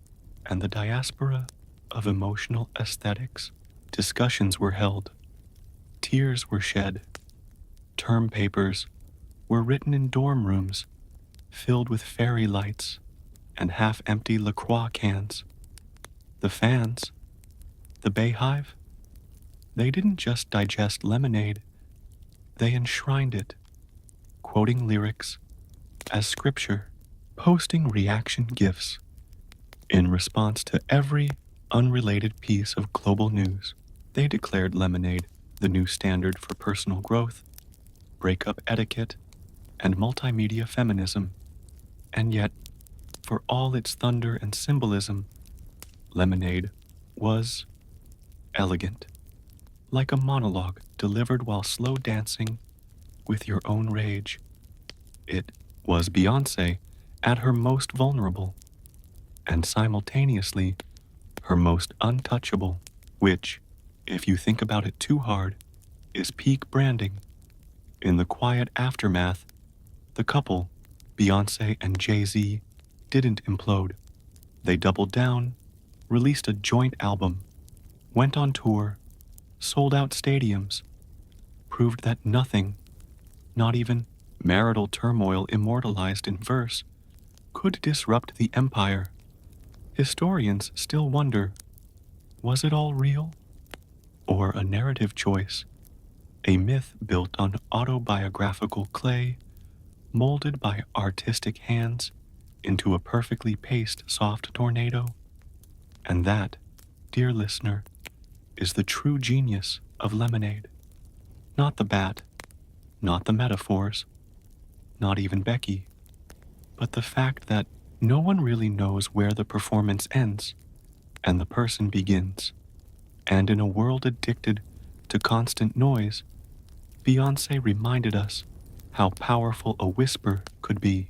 and the Diaspora of Emotional Aesthetics. Discussions were held. Tears were shed. Term papers were written in dorm rooms filled with fairy lights and half-empty LaCroix cans. The fans, the Bayhive, they didn't just digest Lemonade, they enshrined it, quoting lyrics as scripture, posting reaction GIFs in response to every unrelated piece of global news. They declared Lemonade the new standard for personal growth, breakup etiquette, and multimedia feminism. And yet, for all its thunder and symbolism, Lemonade was elegant, like a monologue delivered while slow dancing with your own rage. It was Beyoncé at her most vulnerable, and simultaneously her most untouchable, which, if you think about it too hard, is peak branding. In the quiet aftermath, the couple, Beyoncé and Jay-Z, didn't implode. They doubled down, released a joint album, went on tour, sold out stadiums, proved that nothing, not even marital turmoil immortalized in verse, could disrupt the empire. Historians still wonder, was it all real? Or a narrative choice, a myth built on autobiographical clay, molded by artistic hands into a perfectly paced soft tornado? And that, dear listener, is the true genius of Lemonade. Not the bat, not the metaphors, not even Becky, but the fact that no one really knows where the performance ends and the person begins. And in a world addicted to constant noise, Beyoncé reminded us how powerful a whisper could be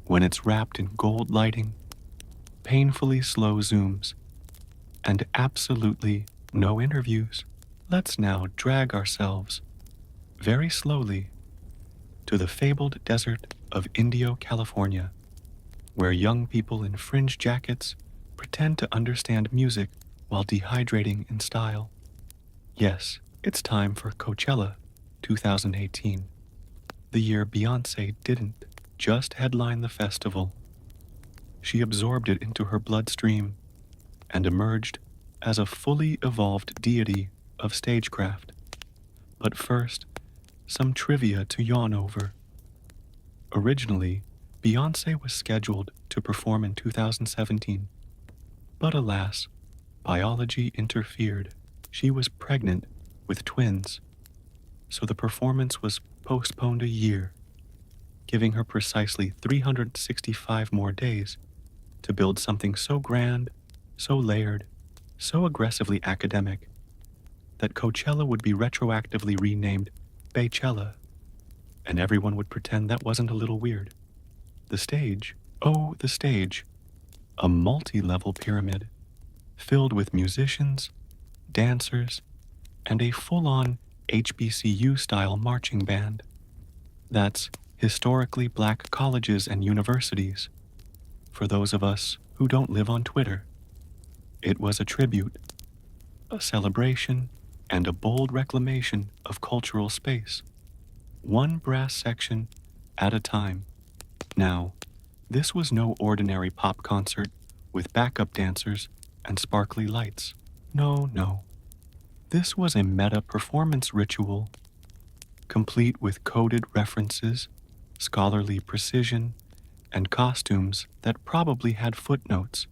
when it's wrapped in gold lighting, painfully slow zooms, and absolutely no interviews. Let's now drag ourselves very slowly to the fabled desert of Indio, California, where young people in fringe jackets pretend to understand music while dehydrating in style. Yes, it's time for Coachella 2018, the year Beyoncé didn't just headline the festival. She absorbed it into her bloodstream and emerged as a fully evolved deity of stagecraft. But first, some trivia to yawn over. Originally, Beyoncé was scheduled to perform in 2017, but alas, biology interfered. She was pregnant with twins, so the performance was postponed a year, giving her precisely 365 more days to build something so grand, so layered, so aggressively academic, that Coachella would be retroactively renamed Baychella, and everyone would pretend that wasn't a little weird. The stage, oh, the stage, a multi-level pyramid filled with musicians, dancers, and a full-on HBCU-style marching band. That's historically black colleges and universities, for those of us who don't live on Twitter. It was a tribute, a celebration, and a bold reclamation of cultural space, one brass section at a time. Now, this was no ordinary pop concert with backup dancers and sparkly lights. No, no. This was a meta-performance ritual, complete with coded references, scholarly precision, and costumes that probably had footnotes.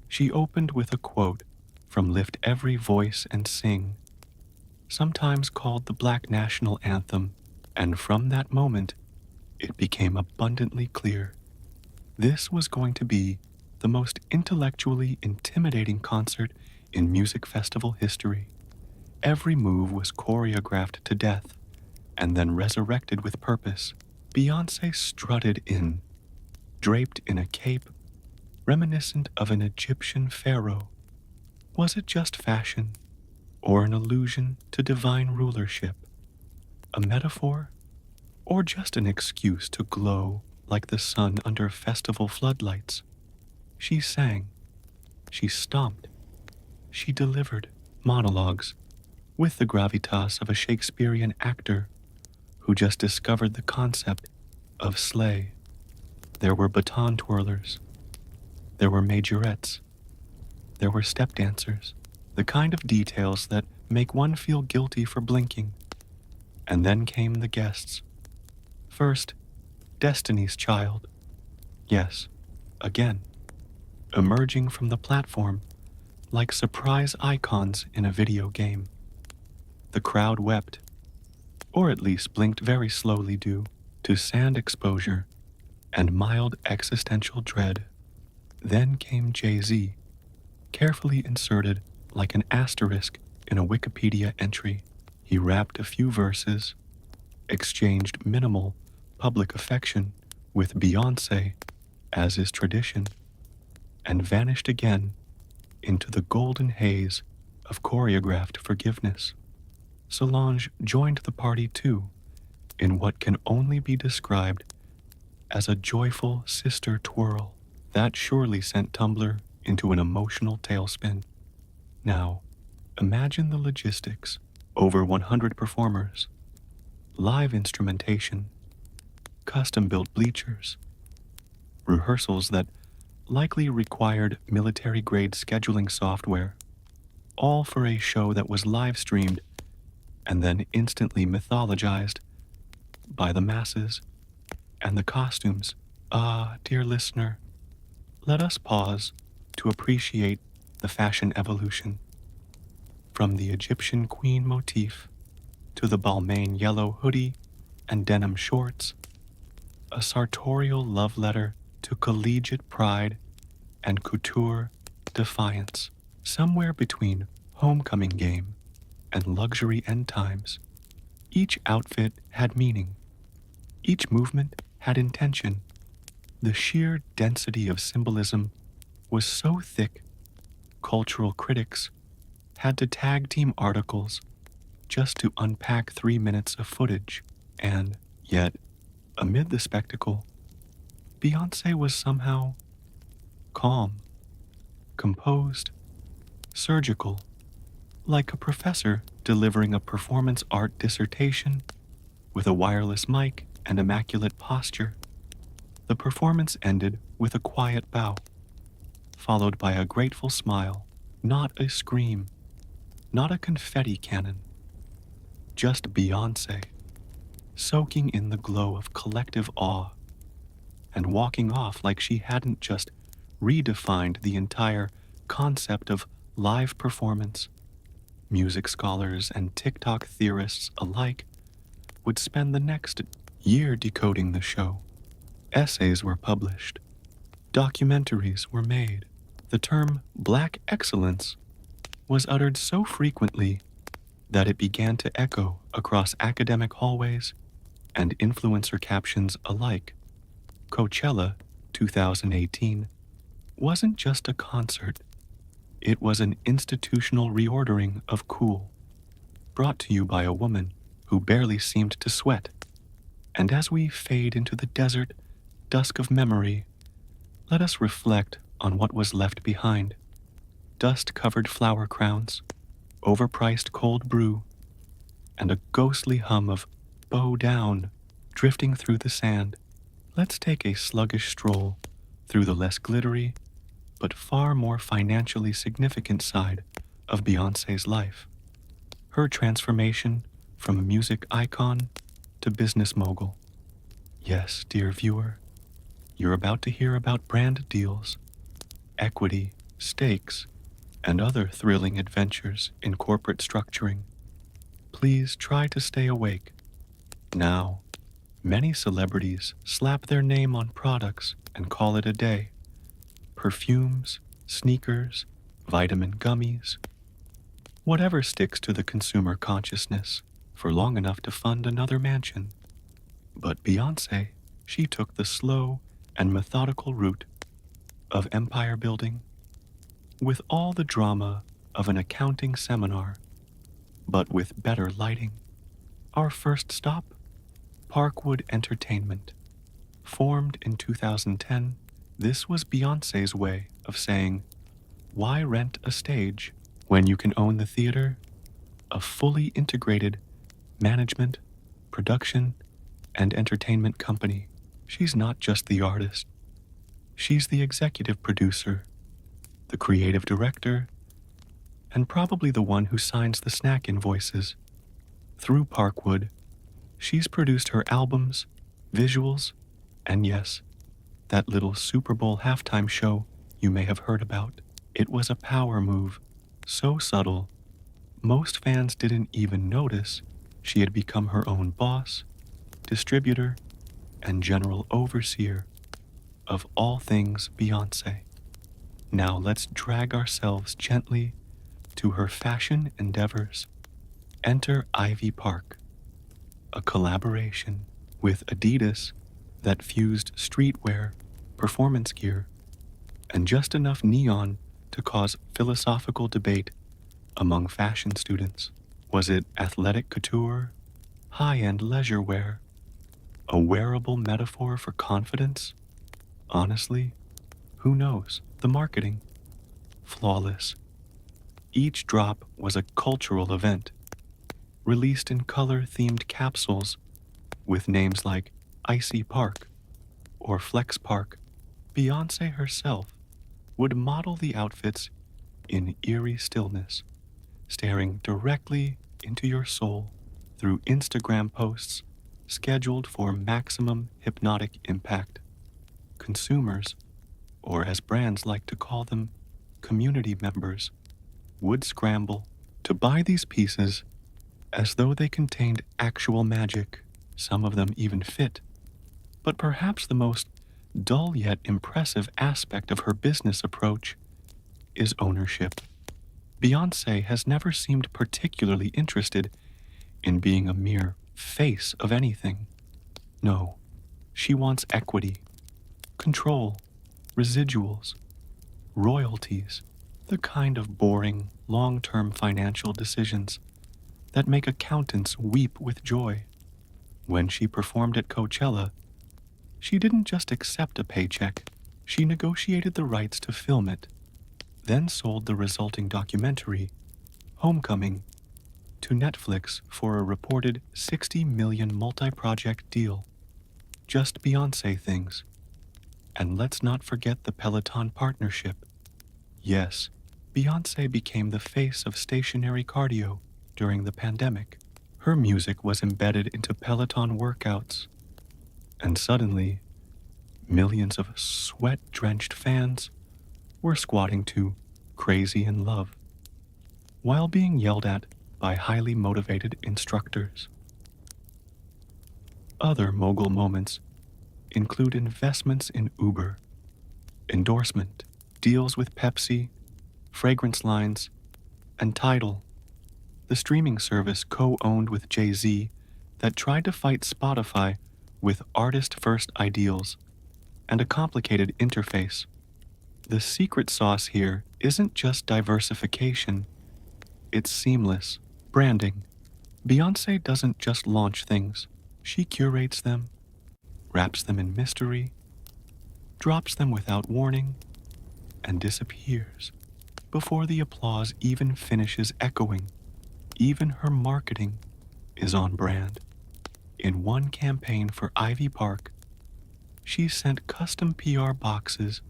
She opened with a quote from Lift Every Voice and Sing, sometimes called the Black National Anthem, and from that moment, it became abundantly clear. This was going to be the most intellectually intimidating concert in music festival history. Every move was choreographed to death and then resurrected with purpose. Beyoncé strutted in, draped in a cape reminiscent of an Egyptian pharaoh. Was it just fashion, or an allusion to divine rulership? A metaphor, or just an excuse to glow like the sun under festival floodlights? She sang, she stomped, she delivered monologues with the gravitas of a Shakespearean actor who just discovered the concept of slay. There were baton twirlers, there were majorettes, there were step dancers, the kind of details that make one feel guilty for blinking. And then came the guests. First, Destiny's Child. Yes, again, emerging from the platform like surprise icons in a video game. The crowd wept, or at least blinked very slowly due to sand exposure and mild existential dread. Then came Jay-Z, carefully inserted like an asterisk in a Wikipedia entry. He rapped a few verses, exchanged minimal public affection with Beyoncé, as is tradition, and vanished again into the golden haze of choreographed forgiveness. Solange joined the party too, in what can only be described as a joyful sister twirl. That surely sent Tumblr into an emotional tailspin. Now, imagine the logistics. Over 100 performers, live instrumentation, custom-built bleachers, rehearsals that likely required military-grade scheduling software, all for a show that was live-streamed and then instantly mythologized by the masses. And the costumes, dear listener, let us pause to appreciate the fashion evolution. From the Egyptian queen motif to the Balmain yellow hoodie and denim shorts, a sartorial love letter to collegiate pride and couture defiance. Somewhere between homecoming game and luxury end times, each outfit had meaning. Each movement had intention. The sheer density of symbolism was so thick, cultural critics had to tag team articles just to unpack 3 minutes of footage. And yet, amid the spectacle, Beyoncé was somehow calm, composed, surgical, like a professor delivering a performance art dissertation with a wireless mic and immaculate posture. The performance ended with a quiet bow, followed by a grateful smile, not a scream, not a confetti cannon, just Beyoncé, soaking in the glow of collective awe and walking off like she hadn't just redefined the entire concept of live performance. Music scholars and TikTok theorists alike would spend the next year decoding the show. Essays were published, documentaries were made. The term Black excellence was uttered so frequently that it began to echo across academic hallways and influencer captions alike. Coachella 2018 wasn't just a concert, it was an institutional reordering of cool, brought to you by a woman who barely seemed to sweat. And as we fade into the desert dusk of memory, let us reflect on what was left behind. Dust-covered flower crowns, overpriced cold brew, and a ghostly hum of bow down drifting through the sand. Let's take a sluggish stroll through the less glittery, but far more financially significant side of Beyoncé's life. Her transformation from a music icon to business mogul. Yes, dear viewer, you're about to hear about brand deals, equity, stakes, and other thrilling adventures in corporate structuring. Please try to stay awake. Now, many celebrities slap their name on products and call it a day. Perfumes, sneakers, vitamin gummies, whatever sticks to the consumer consciousness for long enough to fund another mansion. But Beyoncé, she took the slow and methodical route of empire building with all the drama of an accounting seminar, but with better lighting. Our first stop, Parkwood Entertainment. Formed in 2010, this was Beyoncé's way of saying, why rent a stage when you can own the theater? A fully integrated management, production, and entertainment company. She's not just the artist. She's the executive producer, the creative director, and probably the one who signs the snack invoices. Through Parkwood, she's produced her albums, visuals, and yes, that little Super Bowl halftime show you may have heard about. It was a power move, so subtle, most fans didn't even notice she had become her own boss, distributor, and general overseer of all things Beyoncé. Now let's drag ourselves gently to her fashion endeavors. Enter Ivy Park, a collaboration with Adidas that fused streetwear, performance gear, and just enough neon to cause philosophical debate among fashion students. Was it athletic couture, high-end leisure wear, a wearable metaphor for confidence? Honestly, who knows? The marketing, flawless. Each drop was a cultural event, released in color-themed capsules with names like Icy Park or Flex Park. Beyoncé herself would model the outfits in eerie stillness, staring directly into your soul through Instagram posts scheduled for maximum hypnotic impact. Consumers, or as brands like to call them, community members, would scramble to buy these pieces as though they contained actual magic. Some of them even fit. But perhaps the most dull yet impressive aspect of her business approach is ownership. Beyoncé has never seemed particularly interested in being a mere face of anything. No, she wants equity, control, residuals, royalties, the kind of boring, long-term financial decisions that make accountants weep with joy. When she performed at Coachella, She didn't just accept a paycheck, she negotiated the rights to film it, then sold the resulting documentary, Homecoming, to Netflix for a reported $60 million multi-project deal. Just Beyoncé things. And let's not forget the Peloton partnership. Yes, Beyoncé became the face of stationary cardio during the pandemic. Her music was embedded into Peloton workouts, and suddenly, millions of sweat-drenched fans were squatting to Crazy in Love, while being yelled at by highly motivated instructors. Other mogul moments include investments in Uber, endorsement, deals with Pepsi, fragrance lines, and Tidal, the streaming service co-owned with Jay-Z that tried to fight Spotify with artist-first ideals and a complicated interface. The secret sauce here isn't just diversification, it's seamless branding. Beyoncé doesn't just launch things, she curates them, wraps them in mystery, drops them without warning, and disappears before the applause even finishes echoing. Even her marketing is on brand. In one campaign for Ivy Park, she sent custom PR boxes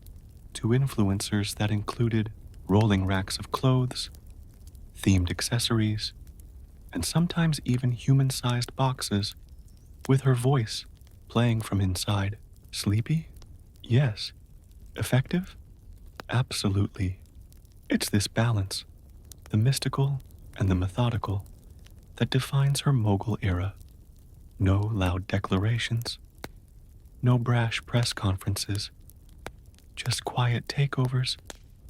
to influencers that included rolling racks of clothes, themed accessories, and sometimes even human-sized boxes with her voice playing from inside. Sleepy? Yes. Effective? Absolutely. It's this balance, the mystical and the methodical, that defines her mogul era. No loud declarations, no brash press conferences, just quiet takeovers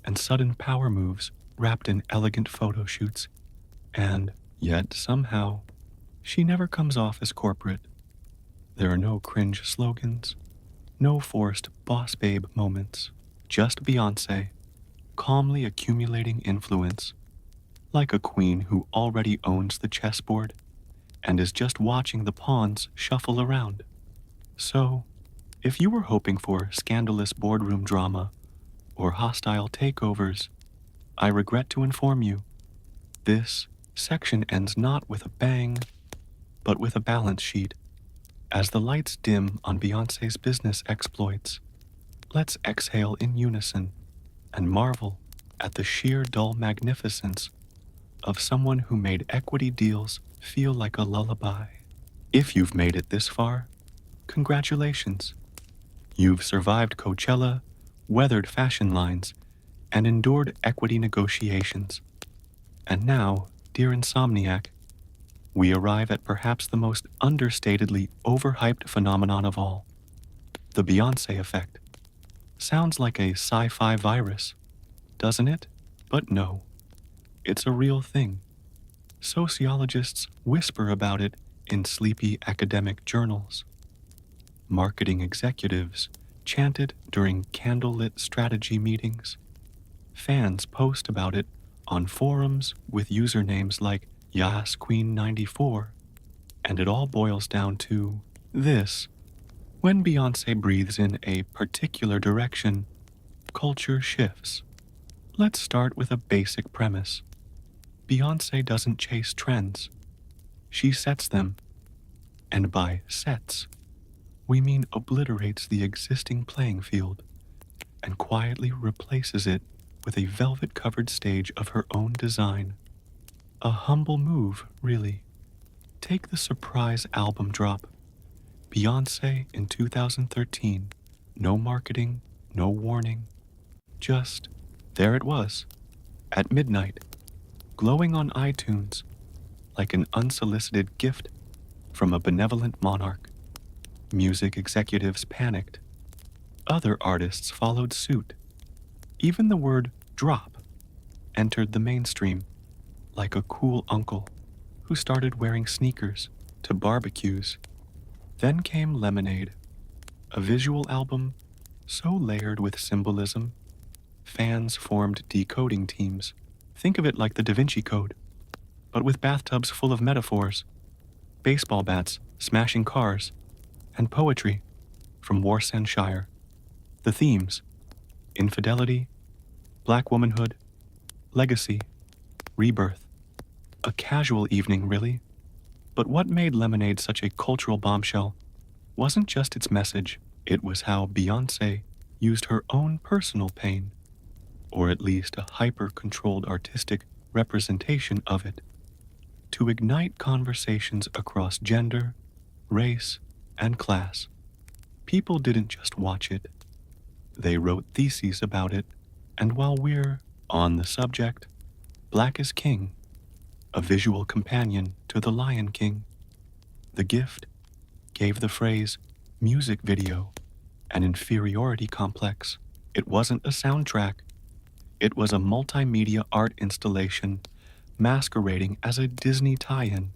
and sudden power moves wrapped in elegant photo shoots. And yet, somehow, she never comes off as corporate. There are no cringe slogans, no forced boss babe moments, just Beyoncé, calmly accumulating influence, like a queen who already owns the chessboard and is just watching the pawns shuffle around. So, if you were hoping for scandalous boardroom drama or hostile takeovers, I regret to inform you, this section ends not with a bang, but with a balance sheet. As the lights dim on Beyoncé's business exploits, let's exhale in unison and marvel at the sheer dull magnificence of someone who made equity deals feel like a lullaby. If you've made it this far, congratulations. You've survived Coachella, weathered fashion lines, and endured equity negotiations. And now, dear Insomniac, we arrive at perhaps the most understatedly overhyped phenomenon of all, the Beyoncé effect. Sounds like a sci-fi virus, doesn't it? But no, it's a real thing. Sociologists whisper about it in sleepy academic journals. Marketing executives chant it during candlelit strategy meetings. Fans post about it on forums with usernames like YasQueen94, and it all boils down to this. When Beyoncé breathes in a particular direction, culture shifts. Let's start with a basic premise. Beyoncé doesn't chase trends. She sets them. And by sets, we mean obliterates the existing playing field and quietly replaces it with a velvet-covered stage of her own design. A humble move, really. Take the surprise album drop. Beyoncé in 2013. No marketing, no warning. Just, there it was, at midnight, glowing on iTunes like an unsolicited gift from a benevolent monarch. Music executives panicked. Other artists followed suit. Even the word drop entered the mainstream like a cool uncle who started wearing sneakers to barbecues. Then came Lemonade, a visual album so layered with symbolism, fans formed decoding teams. Think of it like the Da Vinci Code, but with bathtubs full of metaphors, baseball bats smashing cars, and poetry from Worcestershire. The themes: infidelity, black womanhood, legacy, rebirth. A casual evening, really. But what made Lemonade such a cultural bombshell wasn't just its message, it was how Beyoncé used her own personal pain, or at least a hyper-controlled artistic representation of it, to ignite conversations across gender, race, and class. People didn't just watch it, they wrote theses about it, and while we're on the subject, Black is King, a visual companion to The Lion King. The Gift gave the phrase music video an inferiority complex. It wasn't a soundtrack, it was a multimedia art installation masquerading as a Disney tie-in,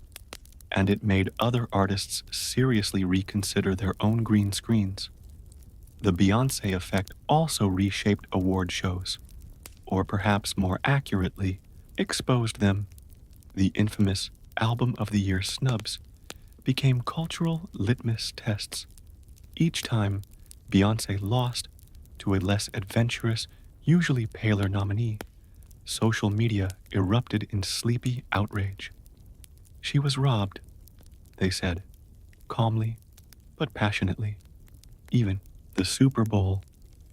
and it made other artists seriously reconsider their own green screens. The Beyoncé effect also reshaped award shows, or perhaps more accurately, exposed them. The infamous Album of the Year snubs became cultural litmus tests. Each time Beyoncé lost to a less adventurous, usually paler nominee, social media erupted in sleepy outrage. She was robbed, they said, calmly but passionately. Even the Super Bowl,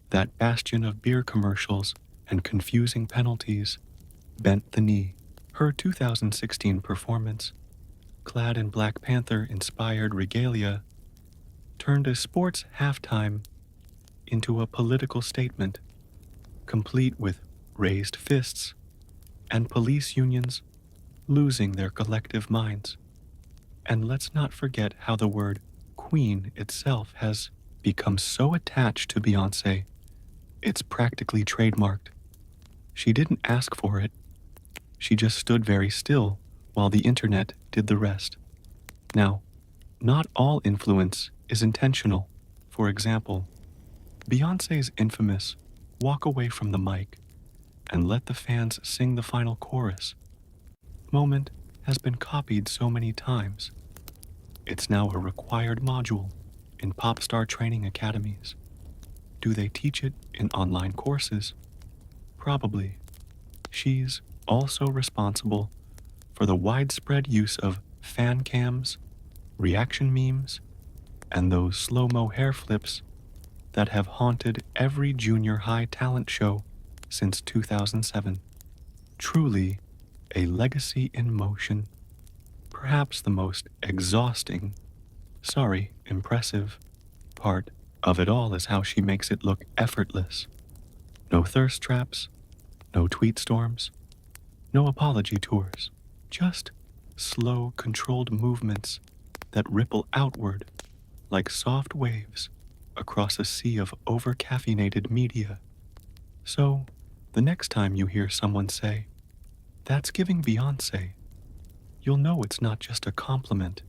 that bastion of beer commercials and confusing penalties, bent the knee. Her 2016 performance, clad in Black Panther-inspired regalia, turned a sports halftime into a political statement, complete with raised fists and police unions losing their collective minds. And let's not forget how the word queen itself has become so attached to Beyoncé, it's practically trademarked. She didn't ask for it. She just stood very still while the internet did the rest. Now, not all influence is intentional. For example, Beyoncé's infamous "walk away from the mic and let the fans sing the final chorus" moment has been copied so many times. It's now a required module in pop star training academies. Do they teach it in online courses? Probably. She's also responsible for the widespread use of fan cams, reaction memes, and those slow-mo hair flips that have haunted every junior high talent show since 2007. Truly a legacy in motion. Perhaps the most exhausting, impressive part of it all is how she makes it look effortless. No thirst traps, no tweet storms, no apology tours, just slow, controlled movements that ripple outward like soft waves across a sea of over-caffeinated media. So, the next time you hear someone say, "That's giving Beyoncé," you'll know it's not just a compliment,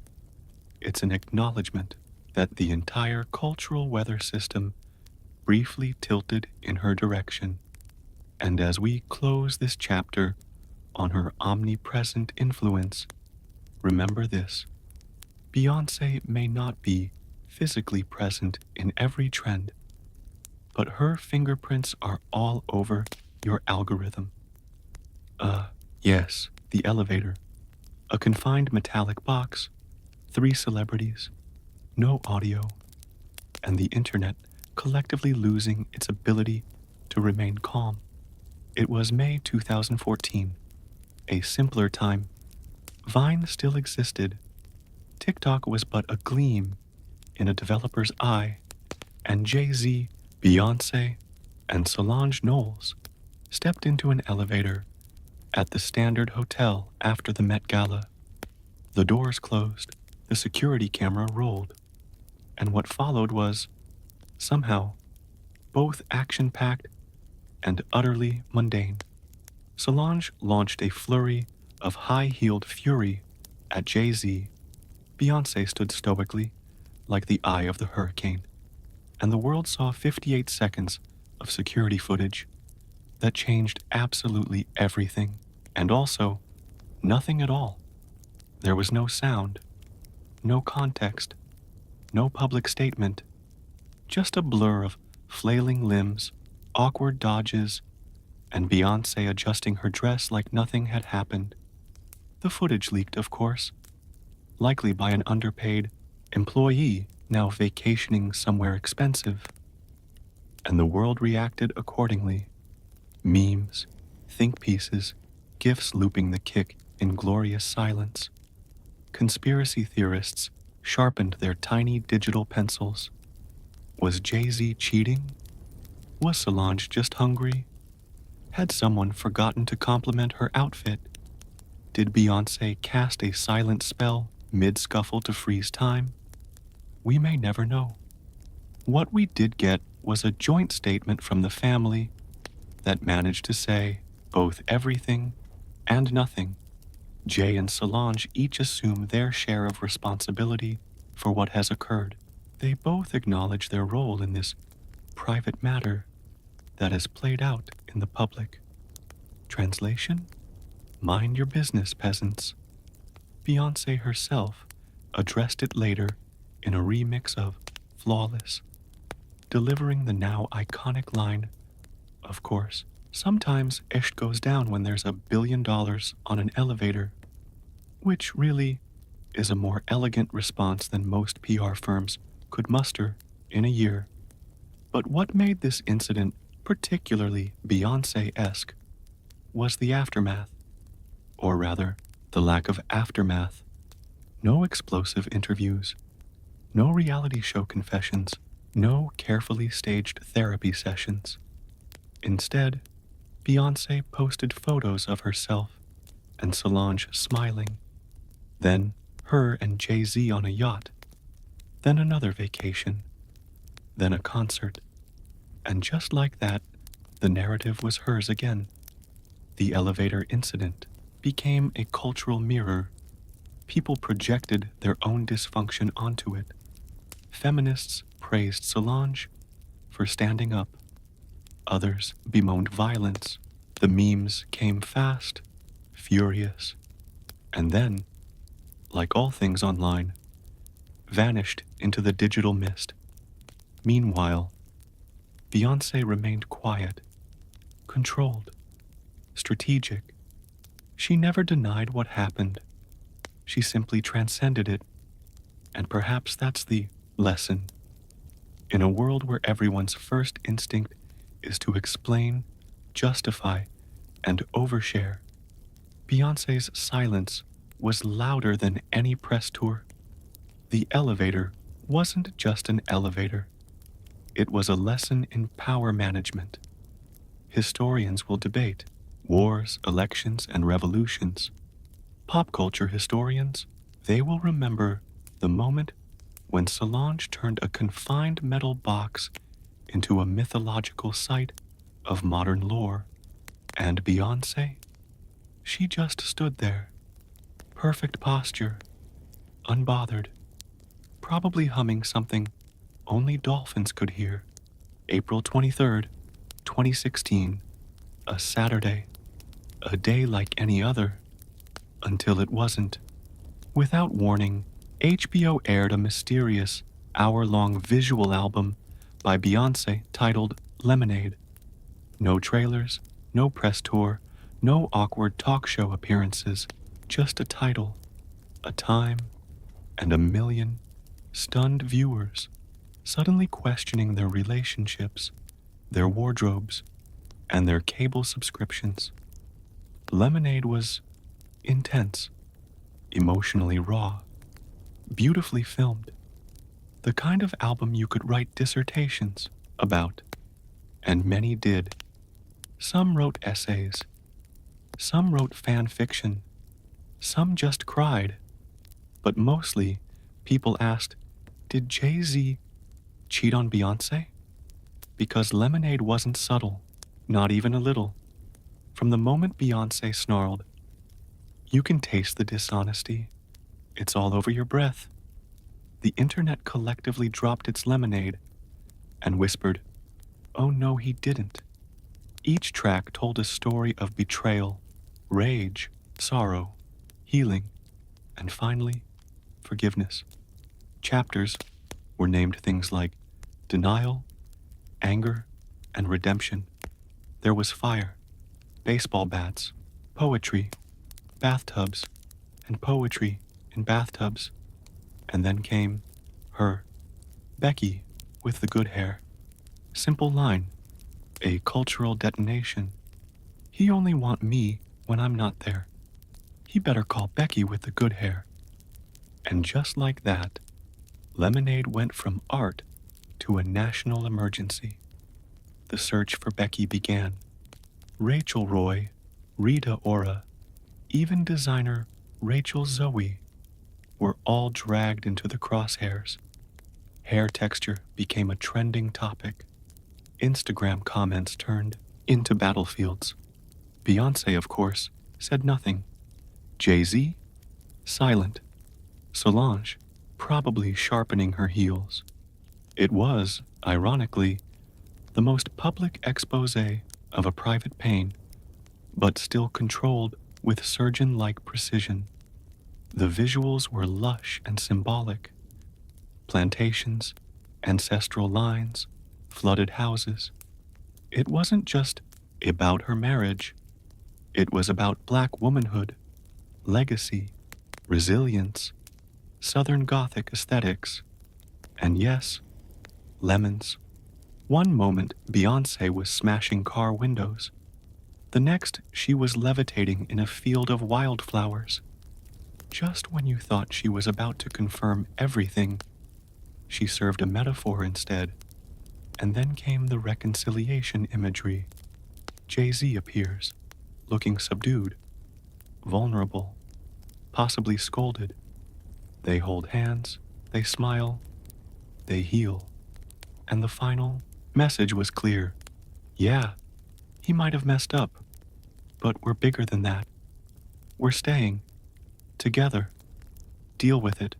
it's an acknowledgement that the entire cultural weather system briefly tilted in her direction. And as we close this chapter on her omnipresent influence, remember this: Beyoncé may not be physically present in every trend, but her fingerprints are all over your algorithm. Yes, the elevator. A confined metallic box, 3 celebrities, no audio, and the internet collectively losing its ability to remain calm. It was May 2014, a simpler time. Vine still existed. TikTok was but a gleam in a developer's eye, and Jay-Z, Beyoncé, and Solange Knowles stepped into an elevator at the Standard Hotel after the Met Gala. The doors closed, the security camera rolled, and what followed was, somehow, both action-packed and utterly mundane. Solange launched a flurry of high-heeled fury at Jay-Z. Beyoncé stood stoically, like the eye of the hurricane, and the world saw 58 seconds of security footage that changed absolutely everything, and also nothing at all. There was no sound, no context, no public statement, Just a blur of flailing limbs, awkward dodges, and Beyoncé adjusting her dress like nothing had happened. The footage leaked, of course, likely by an underpaid employee now vacationing somewhere expensive. And the world reacted accordingly. Memes, think pieces, gifs looping the kick in glorious silence. Conspiracy theorists sharpened their tiny digital pencils. Was Jay-Z cheating? Was Solange just hungry? Had someone forgotten to compliment her outfit? Did Beyoncé cast a silent spell mid-scuffle to freeze time? We may never know. What we did get was a joint statement from the family that managed to say both everything and nothing. Jay and Solange each assume their share of responsibility for what has occurred. They both acknowledge their role in this private matter that has played out in the public. Translation? Mind your business, peasants. Beyoncé herself addressed it later in a remix of Flawless, delivering the now iconic line, of course, sometimes ish goes down when there's $1 billion on an elevator, which really is a more elegant response than most PR firms could muster in a year. But what made this incident particularly Beyoncé-esque was the aftermath, or rather, the lack of aftermath. No explosive interviews, no reality show confessions, no carefully staged therapy sessions. Instead, Beyoncé posted photos of herself and Solange smiling, then her and Jay-Z on a yacht, then another vacation, then a concert, and just like that, the narrative was hers again. The elevator incident became a cultural mirror. People projected their own dysfunction onto it. Feminists praised Solange for standing up. Others bemoaned violence. The memes came fast, furious, and then, like all things online, vanished into the digital mist. Meanwhile, Beyoncé remained quiet, controlled, strategic. She never denied what happened. She simply transcended it. And perhaps that's the lesson. In a world where everyone's first instinct is to explain, justify, and overshare, Beyoncé's silence was louder than any press tour. The elevator wasn't just an elevator. It was a lesson in power management. Historians will debate wars, elections, and revolutions. Pop culture historians, they will remember the moment when Solange turned a confined metal box into a mythological site of modern lore. And Beyoncé? She just stood there, perfect posture, unbothered, probably humming something only dolphins could hear. April 23rd, 2016, a Saturday, a day like any other, until it wasn't. Without warning, HBO aired a mysterious, hour-long visual album by Beyoncé titled Lemonade. No trailers, no press tour, no awkward talk show appearances, just a title, a time, and 1 million stunned viewers suddenly questioning their relationships, their wardrobes, and their cable subscriptions. Lemonade was intense, emotionally raw, beautifully filmed, the kind of album you could write dissertations about, and many did. Some wrote essays, some wrote fan fiction, some just cried, but mostly people asked, did Jay-Z cheat on Beyoncé? Because Lemonade wasn't subtle, not even a little. From the moment Beyoncé snarled, "You can taste the dishonesty. It's all over your breath," the internet collectively dropped its lemonade and whispered, "Oh no, he didn't." Each track told a story of betrayal, rage, sorrow, healing, and finally, forgiveness. Chapters were named things like Denial, anger, and redemption. There was fire, baseball bats, poetry, bathtubs, and poetry in bathtubs. And then came her, Becky, with the good hair. Simple line, a cultural detonation. He only want me when I'm not there. He better call Becky with the good hair. And just like that, Lemonade went from art to a national emergency. The search for Becky began. Rachel Roy, Rita Ora, even designer Rachel Zoe were all dragged into the crosshairs. Hair texture became a trending topic. Instagram comments turned into battlefields. Beyoncé, of course, said nothing. Jay-Z? Silent. Solange, probably sharpening her heels. It was, ironically, the most public expose of a private pain, but still controlled with surgeon-like precision. The visuals were lush and symbolic. Plantations, ancestral lines, flooded houses. It wasn't just about her marriage. It was about Black womanhood, legacy, resilience, Southern Gothic aesthetics, and yes, lemons. One moment, Beyoncé was smashing car windows. The next, she was levitating in a field of wildflowers. Just when you thought she was about to confirm everything, she served a metaphor instead. And then came the reconciliation imagery. Jay-Z appears, looking subdued, vulnerable, possibly scolded. They hold hands, they smile, they heal. And the final message was clear. Yeah, he might have messed up, but we're bigger than that. We're staying together. Deal with it.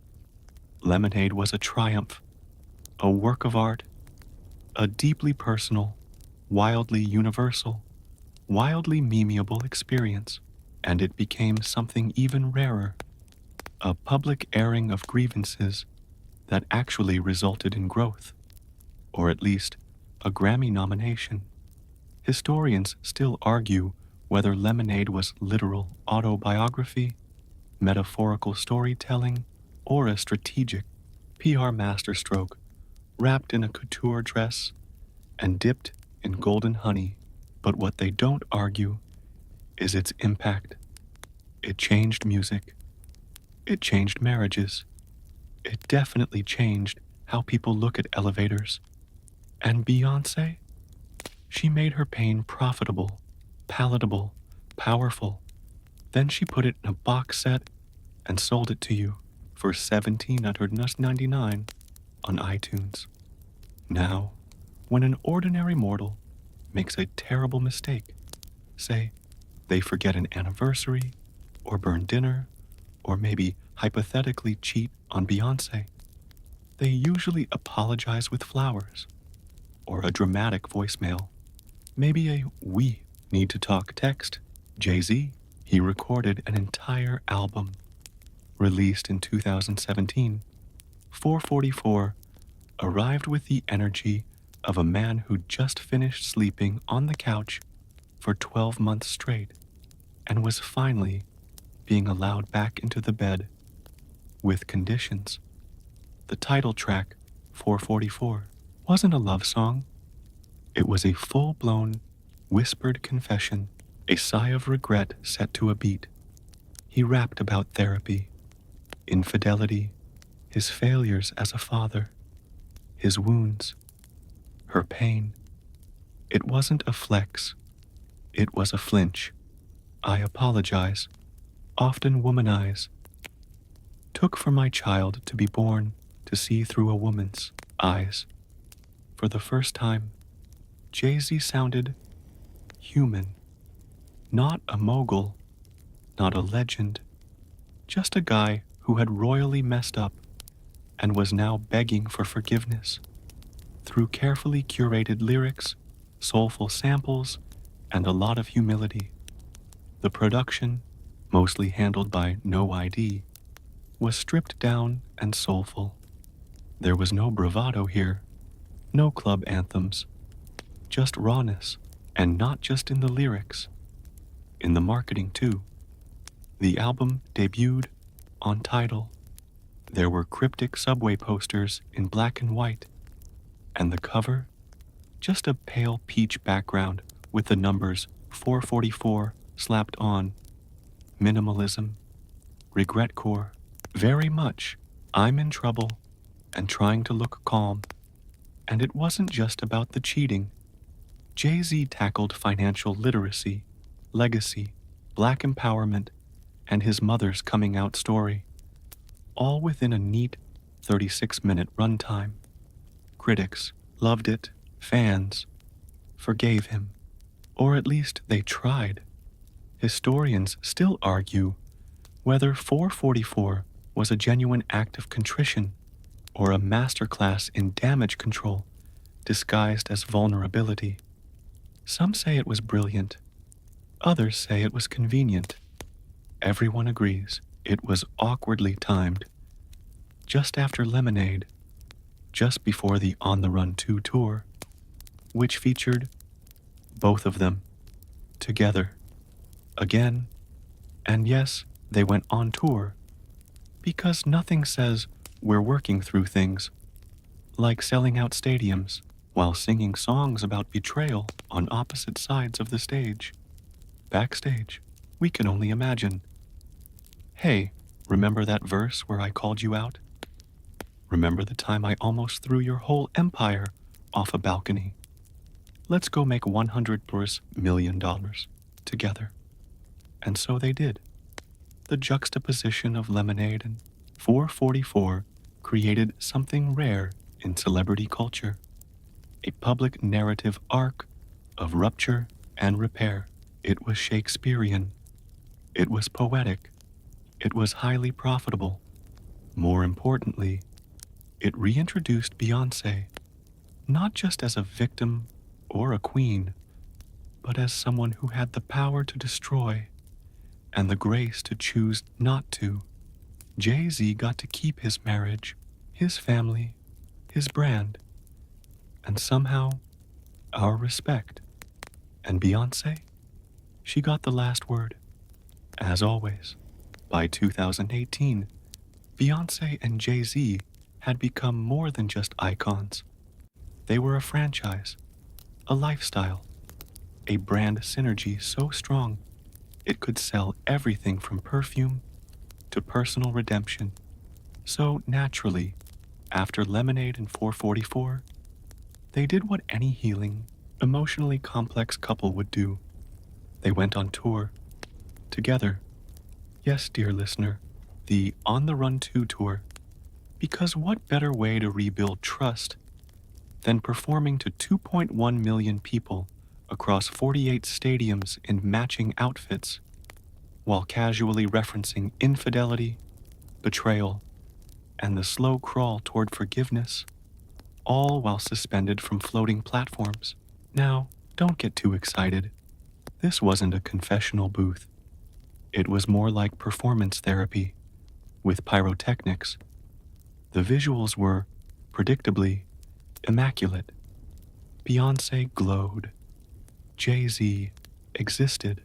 Lemonade was a triumph, a work of art, a deeply personal, wildly universal, wildly memeable experience, and it became something even rarer, a public airing of grievances that actually resulted in growth, or at least a Grammy nomination. Historians still argue whether Lemonade was literal autobiography, metaphorical storytelling, or a strategic PR masterstroke wrapped in a couture dress and dipped in golden honey. But what they don't argue is its impact. It changed music. It changed marriages. It definitely changed how people look at elevators. And Beyoncé? She made her pain profitable, palatable, powerful. Then she put it in a box set and sold it to you for $1,799 on iTunes. Now, when an ordinary mortal makes a terrible mistake, say they forget an anniversary, or burn dinner, or maybe hypothetically cheat on Beyoncé, they usually apologize with flowers, or a dramatic voicemail, maybe a "we need to talk" text. Jay-Z, he recorded an entire album. Released in 2017, 444 arrived with the energy of a man who just finished sleeping on the couch for 12 months straight and was finally being allowed back into the bed with conditions. The title track, 444, wasn't a love song. It was a full-blown, whispered confession, a sigh of regret set to a beat. He rapped about therapy, infidelity, his failures as a father, his wounds, her pain. It wasn't a flex. It was a flinch. I apologize, often womanize. Took for my child to be born to see through a woman's eyes. For the first time, Jay-Z sounded human. Not a mogul, not a legend, just a guy who had royally messed up and was now begging for forgiveness. Through carefully curated lyrics, soulful samples, and a lot of humility. The production, mostly handled by No ID, was stripped down and soulful. There was no bravado here, No club anthems, just rawness, and not just in the lyrics, in the marketing too. The album debuted on Tidal. There were cryptic subway posters in black and white, and the cover, just a pale peach background with the numbers 444 slapped on. Minimalism, regretcore, very much I'm in trouble and trying to look calm. And it wasn't just about the cheating. Jay-Z tackled financial literacy, legacy, black empowerment, and his mother's coming out story, all within a neat 36-minute runtime. Critics loved it, fans forgave him, or at least they tried. Historians still argue whether 444 was a genuine act of contrition or a masterclass in damage control disguised as vulnerability. Some say it was brilliant, others say it was convenient. Everyone agrees it was awkwardly timed, just after Lemonade, just before the On the Run 2 tour, which featured both of them together again. And yes, they went on tour, because nothing says we're working through things like selling out stadiums while singing songs about betrayal on opposite sides of the stage. Backstage, we can only imagine. Hey, remember that verse where I called you out? Remember the time I almost threw your whole empire off a balcony? Let's go make $100 million together. And so they did. The juxtaposition of Lemonade and 444 created something rare in celebrity culture, a public narrative arc of rupture and repair. It was Shakespearean. It was poetic. It was highly profitable. More importantly, it reintroduced Beyoncé, not just as a victim or a queen, but as someone who had the power to destroy and the grace to choose not to. Jay-Z got to keep his marriage, his family, his brand, and somehow our respect. And Beyoncé, she got the last word, as always. By 2018, Beyoncé and Jay-Z had become more than just icons. They were a franchise, a lifestyle, a brand synergy so strong it could sell everything from perfume to personal redemption. So naturally, after Lemonade and 444, they did what any healing, emotionally complex couple would do. They went on tour, together. Yes, dear listener, the On the Run 2 tour. Because what better way to rebuild trust than performing to 2.1 million people across 48 stadiums in matching outfits, while casually referencing infidelity, betrayal, and the slow crawl toward forgiveness, all while suspended from floating platforms. Now, don't get too excited. This wasn't a confessional booth. It was more like performance therapy, with pyrotechnics. The visuals were, predictably, immaculate. Beyoncé glowed. Jay-Z existed.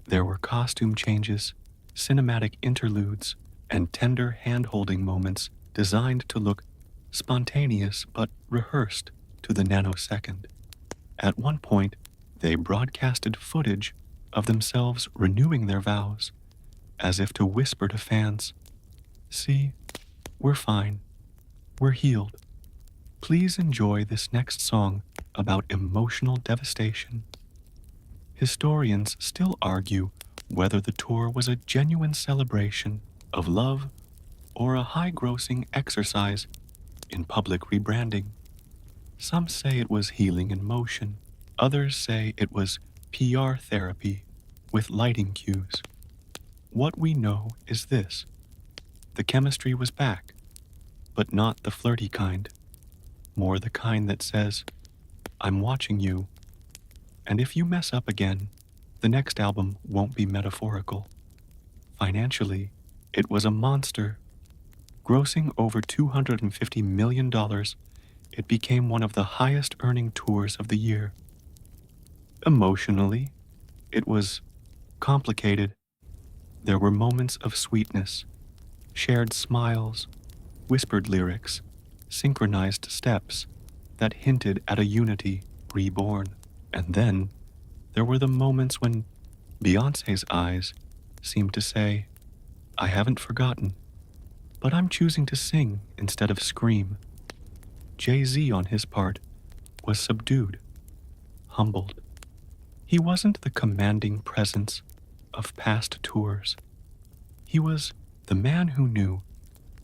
There were costume changes, cinematic interludes, and tender hand-holding moments designed to look spontaneous but rehearsed to the nanosecond. At one point, they broadcasted footage of themselves renewing their vows, as if to whisper to fans, "See, we're fine. We're healed. Please enjoy this next song about emotional devastation." Historians still argue whether the tour was a genuine celebration of love or a high-grossing exercise in public rebranding. Some say it was healing in motion. Others say it was PR therapy with lighting cues. What we know is this: the chemistry was back, but not the flirty kind, more the kind that says, "I'm watching you, and if you mess up again, the next album won't be metaphorical." Financially, it was a monster, grossing over $250 million it became one of the highest earning tours of the year. Emotionally, it was complicated. There were moments of sweetness, shared smiles, whispered lyrics, synchronized steps that hinted at a unity reborn. And then there were the moments when Beyoncé's eyes seemed to say, I haven't forgotten, but I'm choosing to sing instead of scream. Jay-Z on his part was subdued, humbled. He wasn't the commanding presence of past tours. He was the man who knew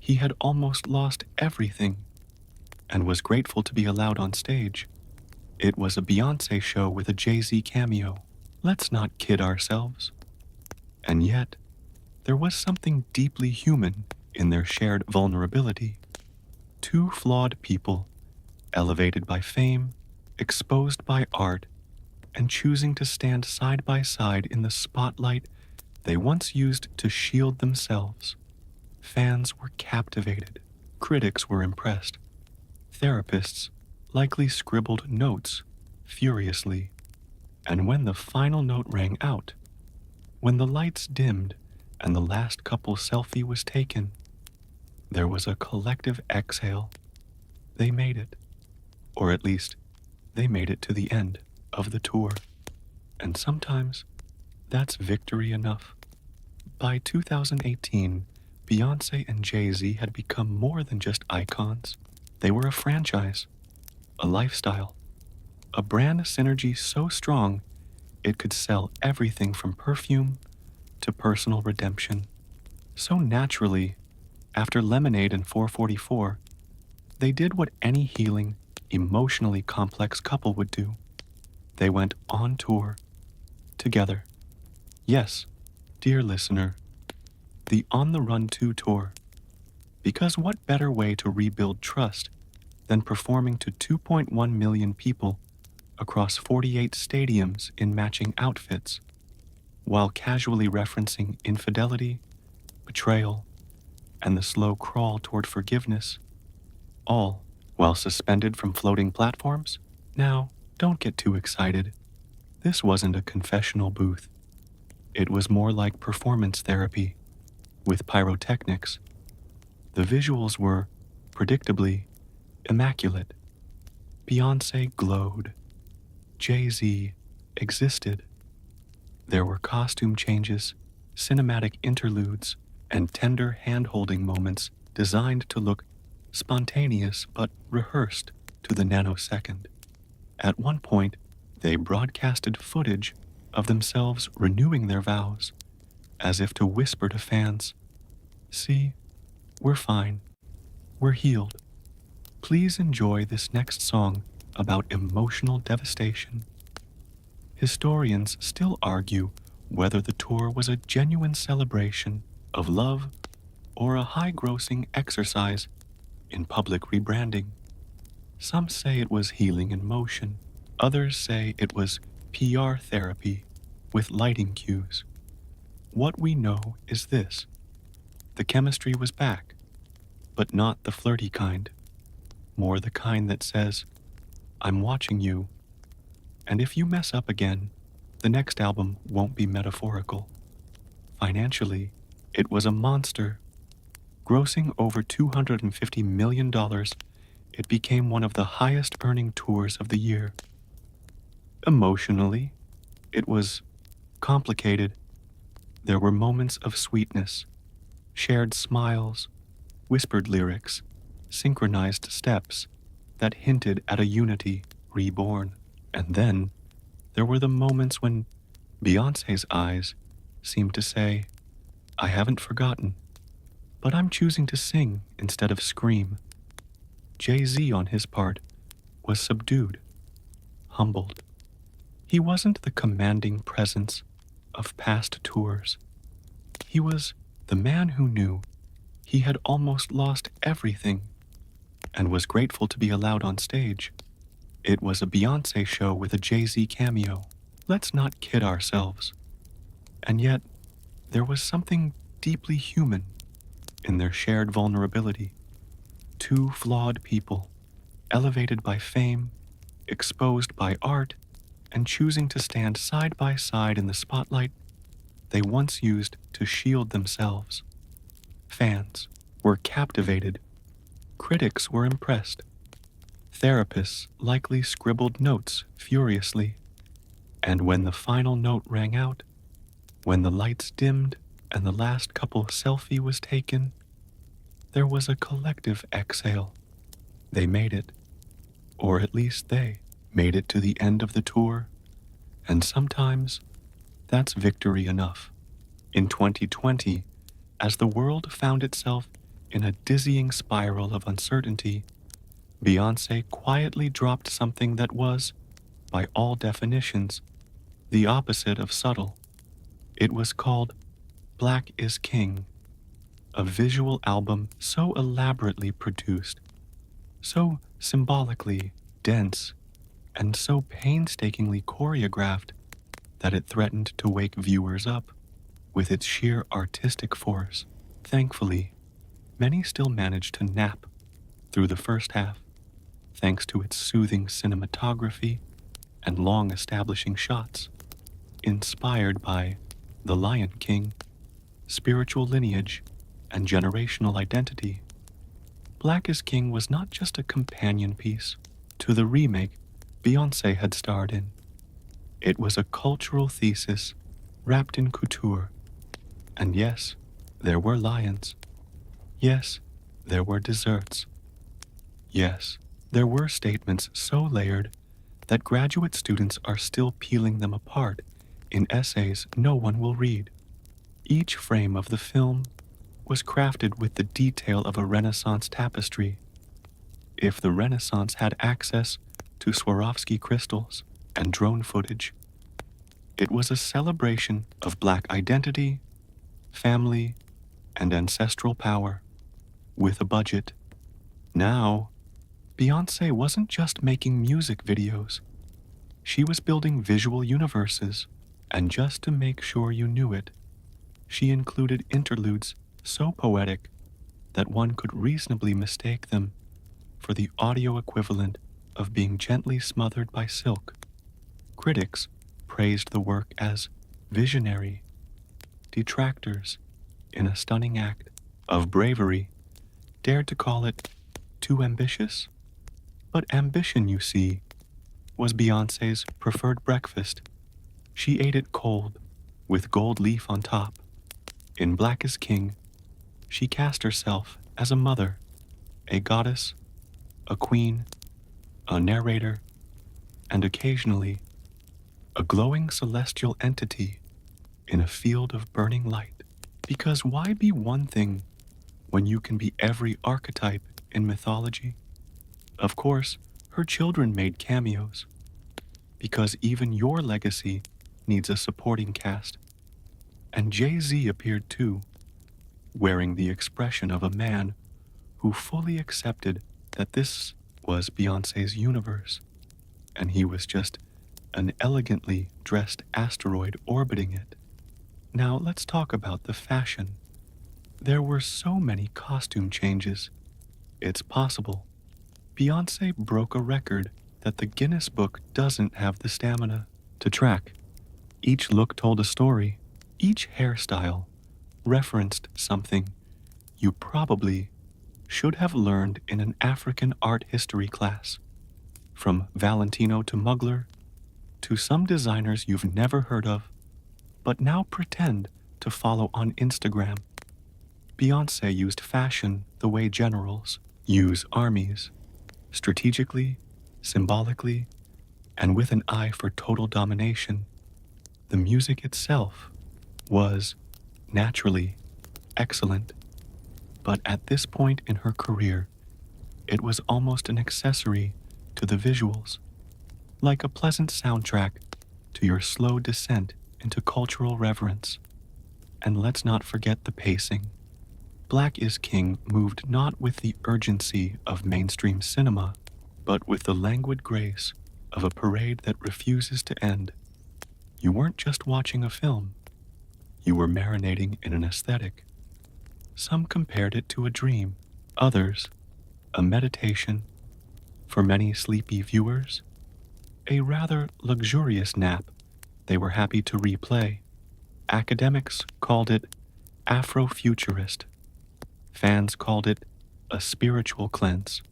he had almost lost everything and was grateful to be allowed on stage. It was a Beyoncé show with a Jay-Z cameo. Let's not kid ourselves. And yet, there was something deeply human in their shared vulnerability. Two flawed people, elevated by fame, exposed by art, and choosing to stand side by side in the spotlight they once used to shield themselves. Fans were captivated. Critics were impressed. Therapists likely scribbled notes furiously. And when the final note rang out, when the lights dimmed and the last couple selfie was taken, there was a collective exhale. They made it. Or at least, they made it to the end of the tour. And sometimes, that's victory enough. By 2018, Beyoncé and Jay-Z had become more than just icons. They were a franchise, a lifestyle, a brand synergy so strong it could sell everything from perfume to personal redemption. So naturally, after Lemonade and 444, they did what any healing, emotionally complex couple would do. They went on tour together. Yes, dear listener, the On the Run 2 tour. Because what better way to rebuild trust than performing to 2.1 million people across 48 stadiums in matching outfits, while casually referencing infidelity, betrayal, and the slow crawl toward forgiveness, all while suspended from floating platforms? Now, don't get too excited. This wasn't a confessional booth. It was more like performance therapy, with pyrotechnics. The visuals were, predictably, immaculate. Beyoncé glowed. Jay-Z existed. There were costume changes, cinematic interludes, and tender hand-holding moments designed to look spontaneous but rehearsed to the nanosecond. At one point, they broadcasted footage of themselves renewing their vows, as if to whisper to fans, see, we're fine, we're healed. Please enjoy this next song about emotional devastation. Historians still argue whether the tour was a genuine celebration of love or a high-grossing exercise in public rebranding. Some say it was healing in motion. Others say it was PR therapy with lighting cues. What we know is this. The chemistry was back, but not the flirty kind. More the kind that says, I'm watching you, and if you mess up again, the next album won't be metaphorical. Financially, it was a monster. Grossing over $250 million, it became one of the highest earning tours of the year. Emotionally, it was complicated. There were moments of sweetness, shared smiles, whispered lyrics, synchronized steps that hinted at a unity reborn. And then there were the moments when Beyoncé's eyes seemed to say, I haven't forgotten, but I'm choosing to sing instead of scream. Jay-Z on his part was subdued, humbled. He wasn't the commanding presence of past tours. He was the man who knew he had almost lost everything and was grateful to be allowed on stage. It was a Beyoncé show with a Jay-Z cameo. Let's not kid ourselves. And yet, there was something deeply human in their shared vulnerability. Two flawed people, elevated by fame, exposed by art, and choosing to stand side by side in the spotlight they once used to shield themselves. Fans were captivated, critics were impressed, therapists likely scribbled notes furiously, and when the final note rang out, when the lights dimmed and the last couple selfie was taken, there was a collective exhale. They made it, or at least they made it to the end of the tour, and sometimes that's victory enough. In 2020, as the world found itself in a dizzying spiral of uncertainty, Beyoncé quietly dropped something that was, by all definitions, the opposite of subtle. It was called Black is King, a visual album so elaborately produced, so symbolically dense, and so painstakingly choreographed that it threatened to wake viewers up with its sheer artistic force. Thankfully, many still managed to nap through the first half, thanks to its soothing cinematography and long establishing shots, inspired by The Lion King, spiritual lineage, and generational identity. Black is King was not just a companion piece to the remake Beyoncé had starred in. It was a cultural thesis wrapped in couture. And yes, there were lions. Yes, there were desserts. Yes, there were statements so layered that graduate students are still peeling them apart in essays no one will read. Each frame of the film was crafted with the detail of a Renaissance tapestry. If the Renaissance had access to Swarovski crystals and drone footage, it was a celebration of Black identity, family, and ancestral power, with a budget. Now, Beyoncé wasn't just making music videos. She was building visual universes, and just to make sure you knew it, she included interludes so poetic that one could reasonably mistake them for the audio equivalent of being gently smothered by silk. Critics praised the work as visionary. Detractors, in a stunning act of bravery, dared to call it too ambitious. But ambition, you see, was Beyoncé's preferred breakfast. She ate it cold, with gold leaf on top. In Black is King, she cast herself as a mother, a goddess, a queen, a narrator, and occasionally a glowing celestial entity in a field of burning light. Because why be one thing when you can be every archetype in mythology? Of course, her children made cameos, because even your legacy needs a supporting cast. And Jay-Z appeared too, wearing the expression of a man who fully accepted that this was Beyoncé's universe, and he was just an elegantly dressed asteroid orbiting it. Now let's talk about the fashion. There were so many costume changes. It's possible Beyoncé broke a record that the Guinness Book doesn't have the stamina to track. Each look told a story. Each hairstyle referenced something you probably should have learned in an African art history class. From Valentino to Mugler, to some designers you've never heard of, but now pretend to follow on Instagram. Beyoncé used fashion the way generals use armies, strategically, symbolically, and with an eye for total domination. The music itself was, naturally, excellent, but at this point in her career, it was almost an accessory to the visuals, like a pleasant soundtrack to your slow descent into cultural reverence. And let's not forget the pacing. Black is King moved not with the urgency of mainstream cinema, but with the languid grace of a parade that refuses to end. You weren't just watching a film, you were marinating in an aesthetic. Some compared it to a dream, others, a meditation, For many sleepy viewers, a rather luxurious nap they were happy to replay. Academics called it Afrofuturist. Fans called it a spiritual cleanse.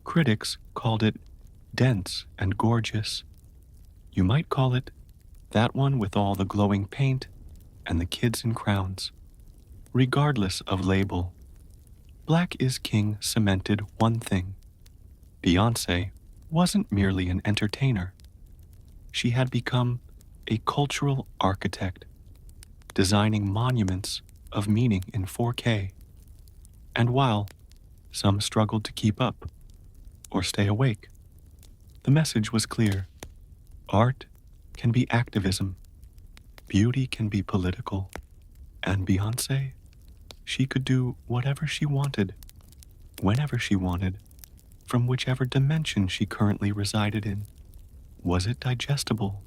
Critics called it dense and gorgeous. You might call it that one with all the glowing paint and the kids in crowns. Regardless of label, Black is King cemented one thing. Beyoncé wasn't merely an entertainer. She had become a cultural architect, designing monuments of meaning in 4K. And while some struggled to keep up or stay awake, the message was clear. Art can be activism, beauty can be political, and Beyoncé, she could do whatever she wanted, whenever she wanted, from whichever dimension she currently resided in. Was it digestible?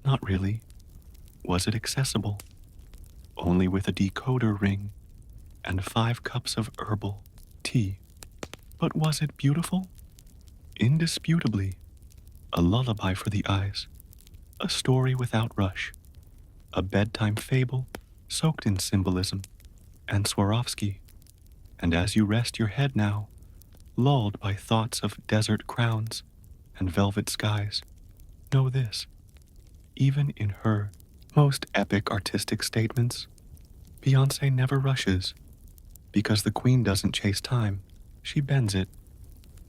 Not really. Was it accessible? Only with a decoder ring and 5 cups of herbal tea. But was it beautiful? Indisputably. A lullaby for the eyes, a story without rush, a bedtime fable soaked in symbolism and Swarovski. And as you rest your head now, lulled by thoughts of desert crowns and velvet skies, know this: even in her most epic artistic statements, Beyoncé never rushes, because the queen doesn't chase time, she bends it,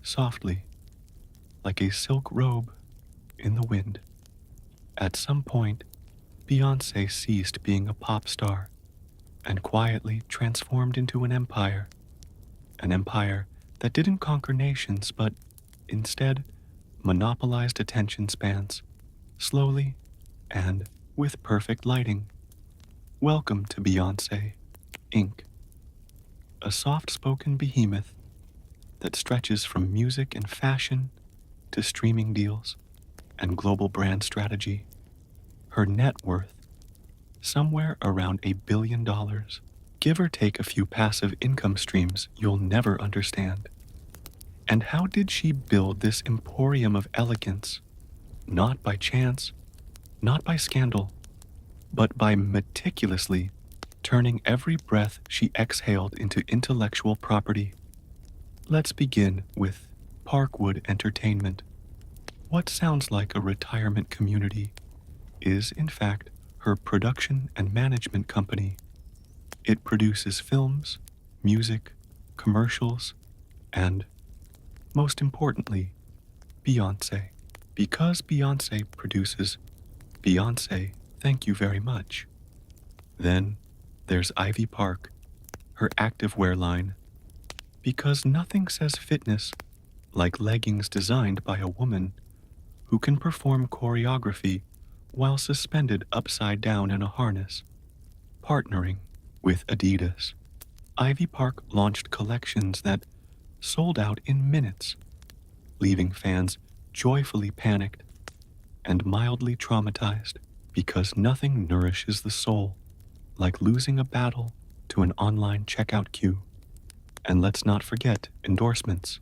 softly, like a silk robe in the wind. At some point, Beyoncé ceased being a pop star and quietly transformed into an empire that didn't conquer nations but instead monopolized attention spans, slowly and with perfect lighting. Welcome to Beyoncé, Inc., a soft-spoken behemoth that stretches from music and fashion to streaming deals and global brand strategy. Her net worth, somewhere around $1 billion, give or take a few passive income streams you'll never understand. And how did she build this emporium of elegance? Not by chance, not by scandal, but by meticulously turning every breath she exhaled into intellectual property. Let's begin with Parkwood Entertainment. What sounds like a retirement community is, in fact, her production and management company. It produces films, music, commercials, and, most importantly, Beyoncé. Because Beyoncé produces Beyoncé, thank you very much. Then there's Ivy Park, her activewear line. Because nothing says fitness like leggings designed by a woman who can perform choreography while suspended upside down in a harness. Partnering with Adidas, Ivy Park launched collections that sold out in minutes, leaving fans joyfully panicked and mildly traumatized, because nothing nourishes the soul like losing a battle to an online checkout queue. And let's not forget endorsements.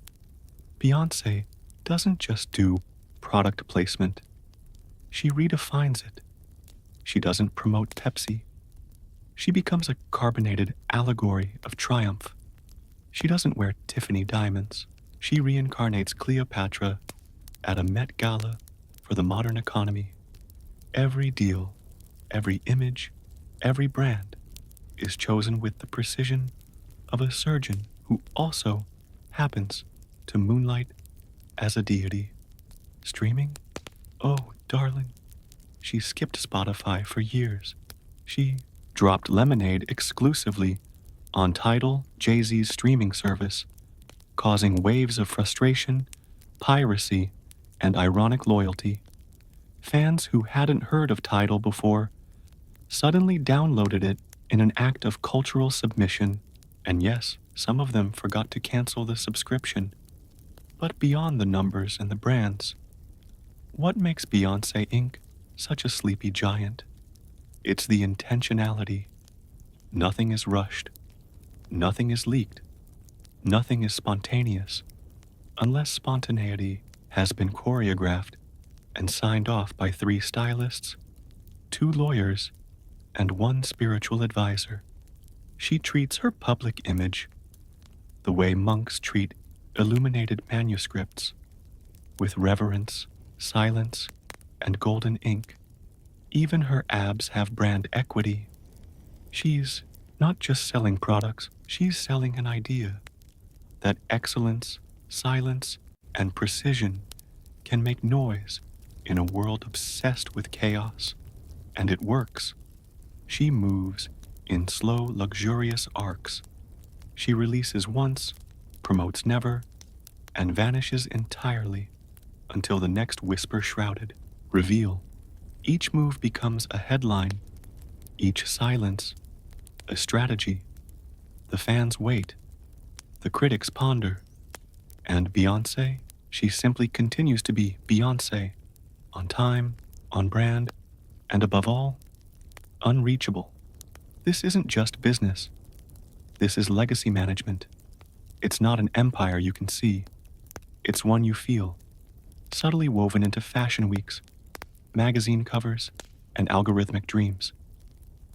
Beyoncé doesn't just do product placement. She redefines it. She doesn't promote Pepsi. She becomes a carbonated allegory of triumph. She doesn't wear Tiffany diamonds. She reincarnates Cleopatra at a Met Gala for the modern economy. Every deal, every image, every brand is chosen with the precision of a surgeon who also happens to moonlight as a deity. Streaming? Oh, darling, she skipped Spotify for years. She dropped Lemonade exclusively on Tidal, Jay-Z's streaming service, causing waves of frustration, piracy, and ironic loyalty. Fans who hadn't heard of Tidal before suddenly downloaded it in an act of cultural submission, and yes, some of them forgot to cancel the subscription. But beyond the numbers and the brands, what makes Beyoncé Inc. such a sleepy giant? It's the intentionality. Nothing is rushed. Nothing is leaked. Nothing is spontaneous. unless spontaneity has been choreographed and signed off by 3 stylists, 2 lawyers, and 1 spiritual advisor. She treats her public image the way monks treat illuminated manuscripts, with reverence, silence, and golden ink. Even her abs have brand equity. She's not just selling products, she's selling an idea that excellence, silence, and precision can make noise in a world obsessed with chaos. And it works. She moves in slow, luxurious arcs. She releases once, promotes never, and vanishes entirely until the next whisper-shrouded reveal. Each move becomes a headline, each silence a strategy. The fans wait, the critics ponder, and Beyoncé, she simply continues to be Beyoncé, on time, on brand, and above all, unreachable. This isn't just business. This is legacy management. It's not an empire you can see. It's one you feel, subtly woven into fashion weeks, magazine covers, and algorithmic dreams.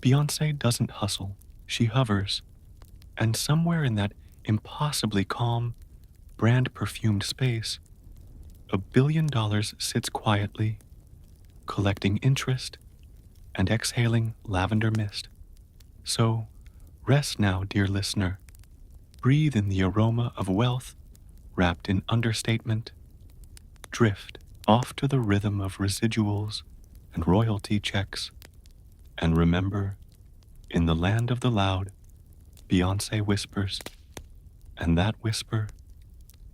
Beyoncé doesn't hustle, she hovers. And somewhere in that impossibly calm, brand-perfumed space, $1 billion sits quietly, collecting interest and exhaling lavender mist. So, rest now, dear listener. Breathe in the aroma of wealth wrapped in understatement. Drift off to the rhythm of residuals and royalty checks. And remember, in the land of the loud, Beyoncé whispers, and that whisper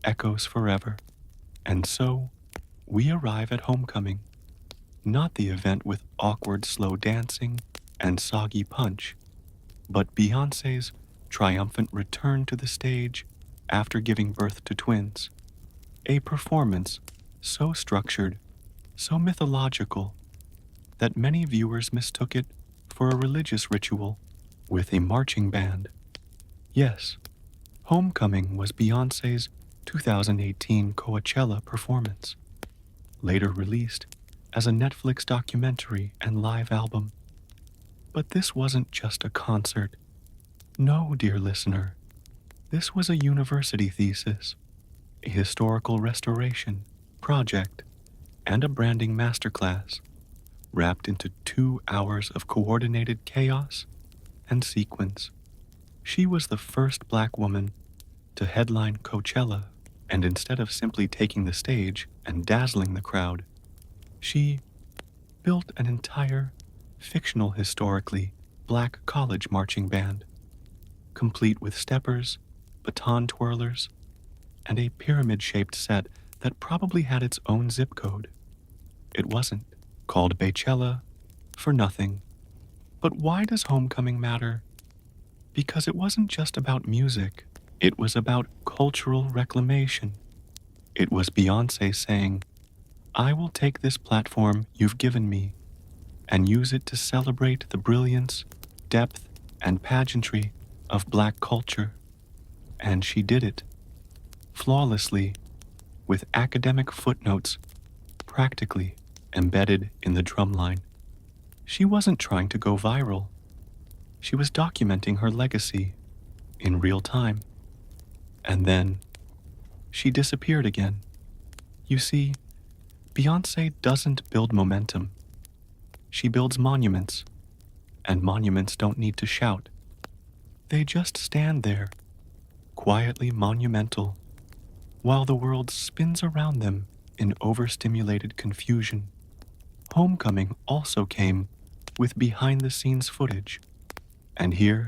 echoes forever. And so, we arrive at homecoming, not the event with awkward slow dancing and soggy punch, but Beyoncé's triumphant return to the stage after giving birth to twins. A performance so structured, so mythological, that many viewers mistook it for a religious ritual with a marching band. Yes, Homecoming was Beyoncé's 2018 Coachella performance, later released as a Netflix documentary and live album. But this wasn't just a concert. No, dear listener, this was a university thesis, a historical restoration project, and a branding masterclass, wrapped into 2 hours of coordinated chaos and sequence. She was the first Black woman to headline Coachella, and instead of simply taking the stage and dazzling the crowd, she built an entire, fictional historically Black college marching band, complete with steppers, baton twirlers, and a pyramid-shaped set that probably had its own zip code. It wasn't called Baychella for nothing. But why does Homecoming matter? Because it wasn't just about music. It was about cultural reclamation. It was Beyoncé saying, I will take this platform you've given me and use it to celebrate the brilliance, depth, and pageantry of Black culture. And she did it, flawlessly, with academic footnotes practically embedded in the drumline. She wasn't trying to go viral. She was documenting her legacy in real time. And then she disappeared again. You see, Beyoncé doesn't build momentum. She builds monuments, and monuments don't need to shout. They just stand there, quietly monumental, while the world spins around them in overstimulated confusion. Homecoming also came with behind-the-scenes footage, and here,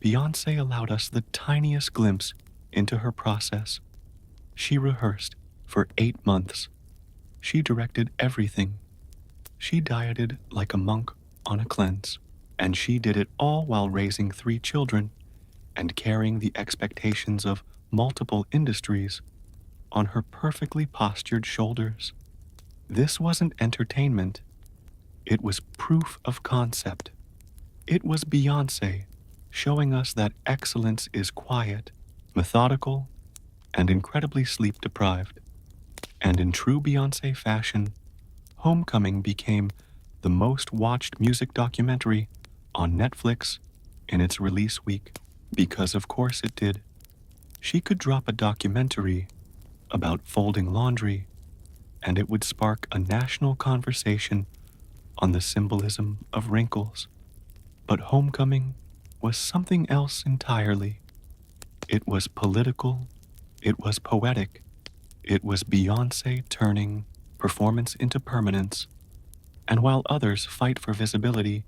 Beyoncé allowed us the tiniest glimpse into her process. She rehearsed for 8 months. She directed everything. She dieted like a monk on a cleanse, and she did it all while raising 3 children and carrying the expectations of multiple industries on her perfectly postured shoulders. This wasn't entertainment. It was proof of concept. It was Beyoncé showing us that excellence is quiet, methodical, and incredibly sleep-deprived. And in true Beyoncé fashion, Homecoming became the most watched music documentary on Netflix in its release week. Because of course it did. She could drop a documentary about folding laundry, and it would spark a national conversation on the symbolism of wrinkles. But Homecoming was something else entirely. It was political, it was poetic, it was Beyoncé turning performance into permanence. And while others fight for visibility,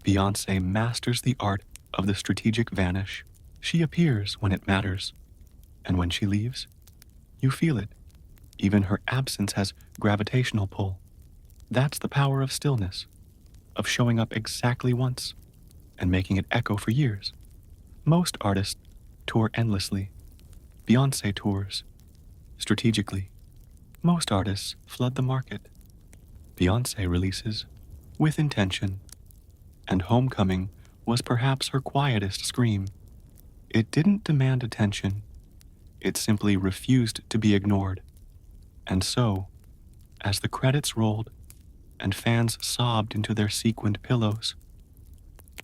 Beyoncé masters the art of the strategic vanish. She appears when it matters, and when she leaves, you feel it. Even her absence has gravitational pull. That's the power of stillness, of showing up exactly once and making it echo for years. Most artists tour endlessly. Beyoncé tours strategically. Most artists flood the market. Beyoncé releases with intention, and Homecoming was perhaps her quietest scream. It didn't demand attention. It simply refused to be ignored. And so, as the credits rolled and fans sobbed into their sequined pillows,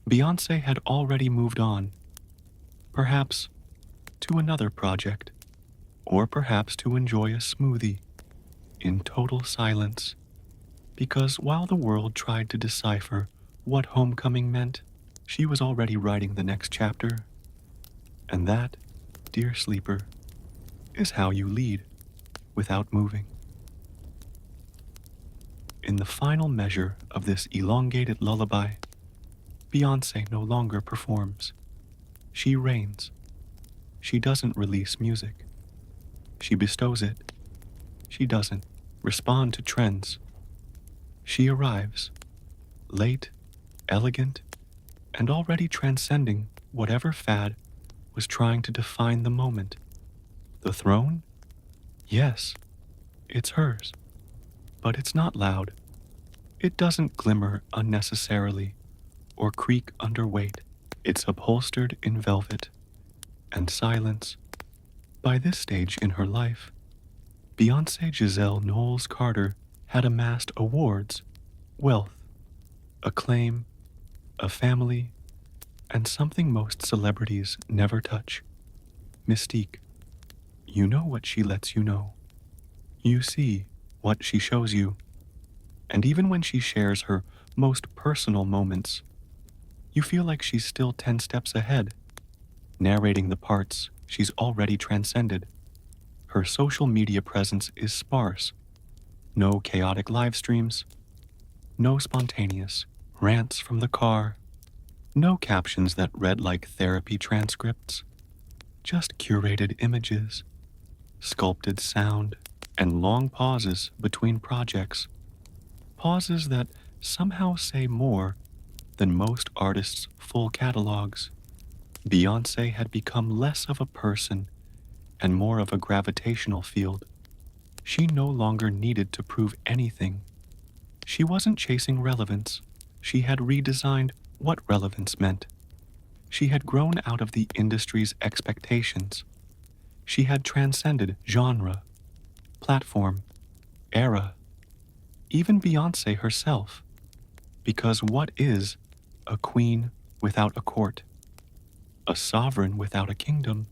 Beyoncé had already moved on, perhaps to another project, or perhaps to enjoy a smoothie in total silence, because while the world tried to decipher what Homecoming meant, she was already writing the next chapter. And that, dear sleeper, is how you lead without moving. In the final measure of this elongated lullaby, Beyoncé no longer performs. She reigns. She doesn't release music. She bestows it. She doesn't respond to trends. She arrives, late, elegant, and already transcending whatever fad was trying to define the moment. The throne? Yes, it's hers. But it's not loud. It doesn't glimmer unnecessarily or creak under weight. It's upholstered in velvet and silence. By this stage in her life, Beyoncé Giselle Knowles Carter had amassed awards, wealth, acclaim, a family, and something most celebrities never touch: mystique. You know what she lets you know. You see what she shows you. And even when she shares her most personal moments, you feel like she's still 10 steps ahead, narrating the parts she's already transcended. Her social media presence is sparse. No chaotic live streams, no spontaneous rants from the car, no captions that read like therapy transcripts, just curated images, sculpted sound, and long pauses between projects. Pauses that somehow say more than most artists' full catalogs. Beyoncé had become less of a person and more of a gravitational field. She no longer needed to prove anything. She wasn't chasing relevance. She had redesigned what relevance meant. She had grown out of the industry's expectations. She had transcended genre, platform, era, even Beyoncé herself. Because what is a queen without a court? A sovereign without a kingdom?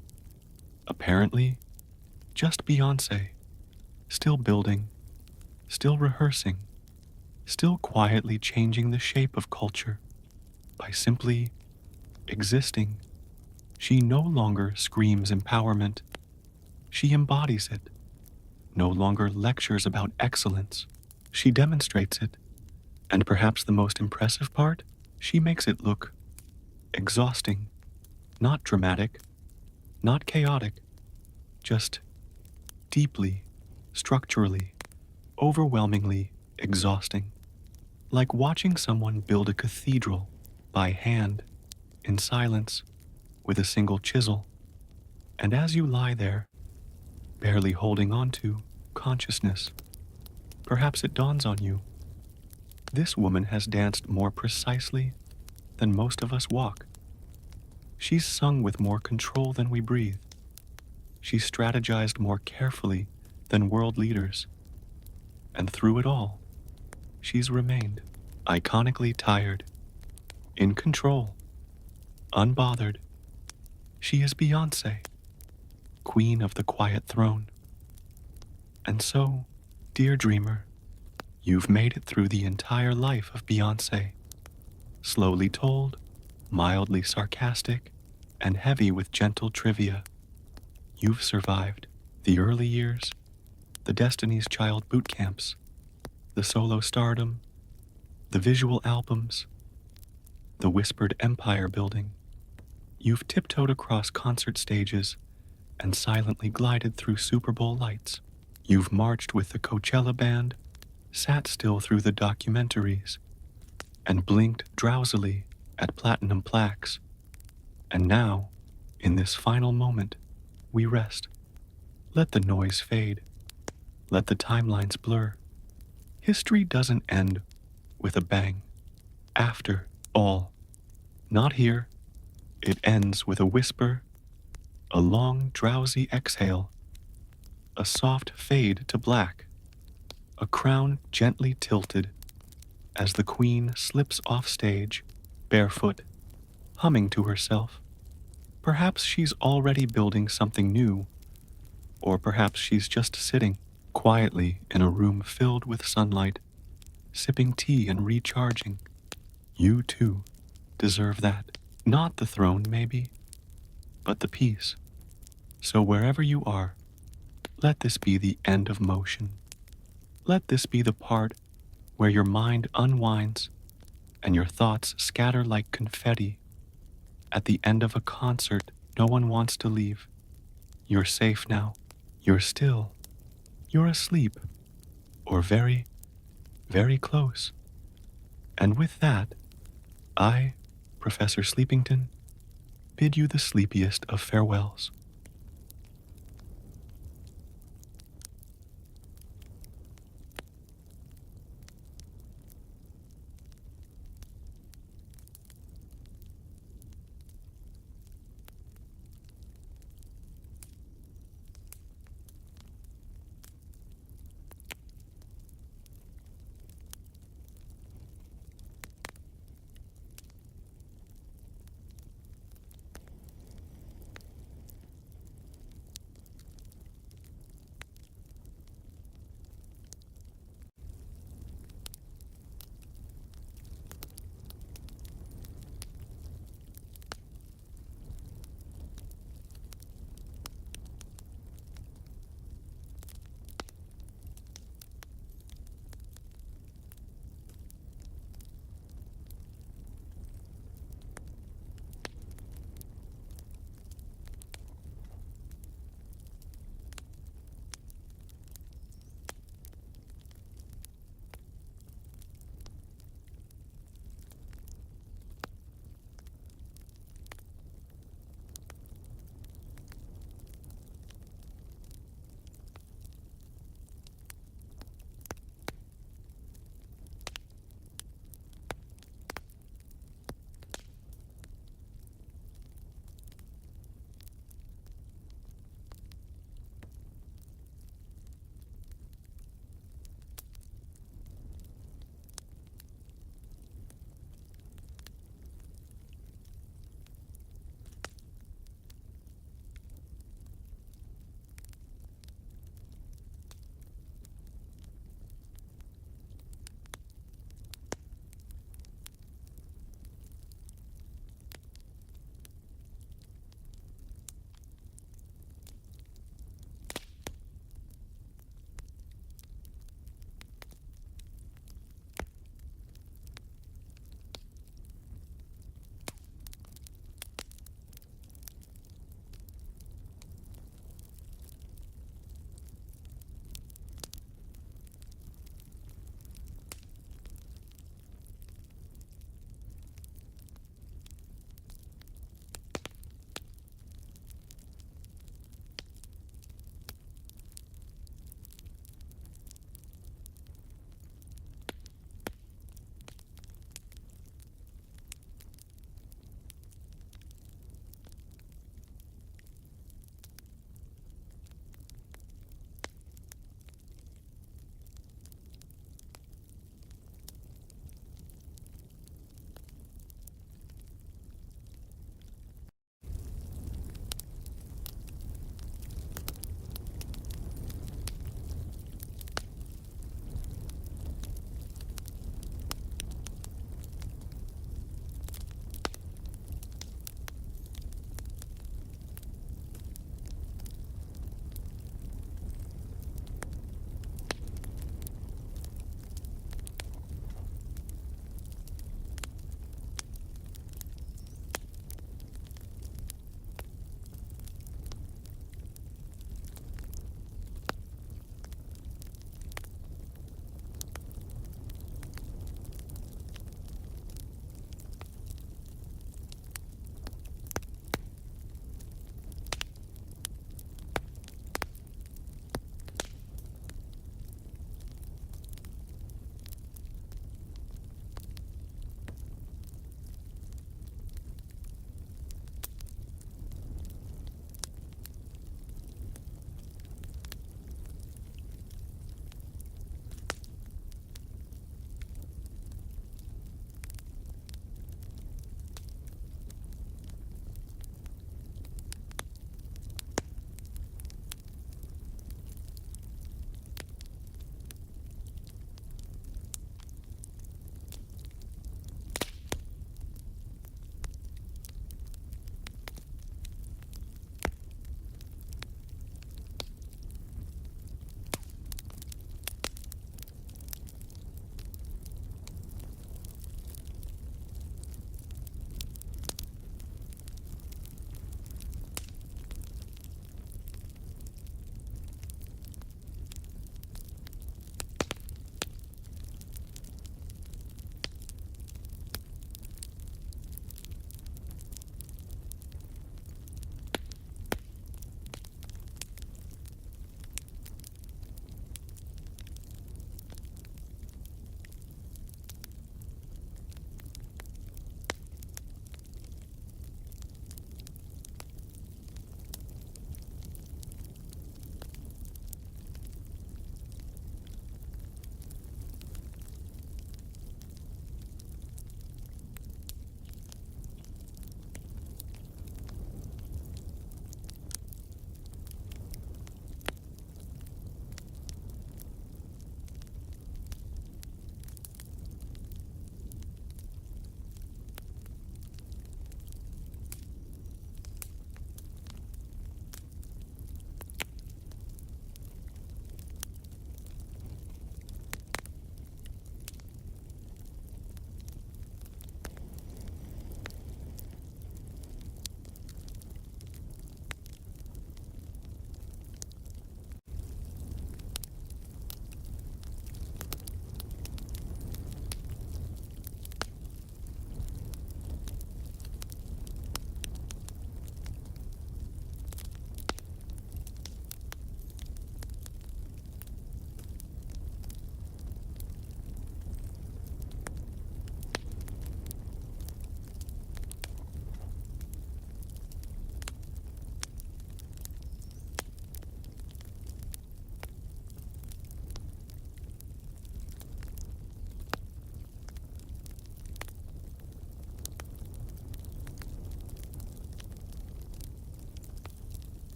Apparently, just Beyoncé, still building, still rehearsing, still quietly changing the shape of culture by simply existing. She no longer screams empowerment. She embodies it. No longer lectures about excellence. She demonstrates it. And perhaps the most impressive part, she makes it look exhausting. Not dramatic, not chaotic, just deeply, structurally, overwhelmingly exhausting. Like watching someone build a cathedral by hand, in silence, with a single chisel. And as you lie there, barely holding on to consciousness, perhaps it dawns on you: this woman has danced more precisely than most of us walk. She's sung with more control than we breathe. She strategized more carefully than world leaders. And through it all, she's remained iconically tired, in control, unbothered. She is Beyoncé, queen of the quiet throne. And so, dear dreamer, you've made it through the entire life of Beyoncé, slowly told, mildly sarcastic, and heavy with gentle trivia. You've survived the early years, the Destiny's Child boot camps, the solo stardom, the visual albums, the whispered empire building. You've tiptoed across concert stages and silently glided through Super Bowl lights. You've marched with the Coachella band, sat still through the documentaries, and blinked drowsily at platinum plaques. And now, in this final moment, we rest. Let the noise fade. Let the timelines blur. History doesn't end with a bang. After all, not here. It ends with a whisper, a long, drowsy exhale, a soft fade to black, a crown gently tilted as the queen slips off stage, barefoot, humming to herself. Perhaps she's already building something new, or perhaps she's just sitting quietly in a room filled with sunlight, sipping tea and recharging. You too deserve that. Not the throne, maybe, but the peace. So wherever you are, let this be the end of motion. Let this be the part where your mind unwinds and your thoughts scatter like confetti. At the end of a concert no one wants to leave. You're safe now. You're still. You're asleep. Or very, very close. And with that, I, Professor Sleepington, bid you the sleepiest of farewells.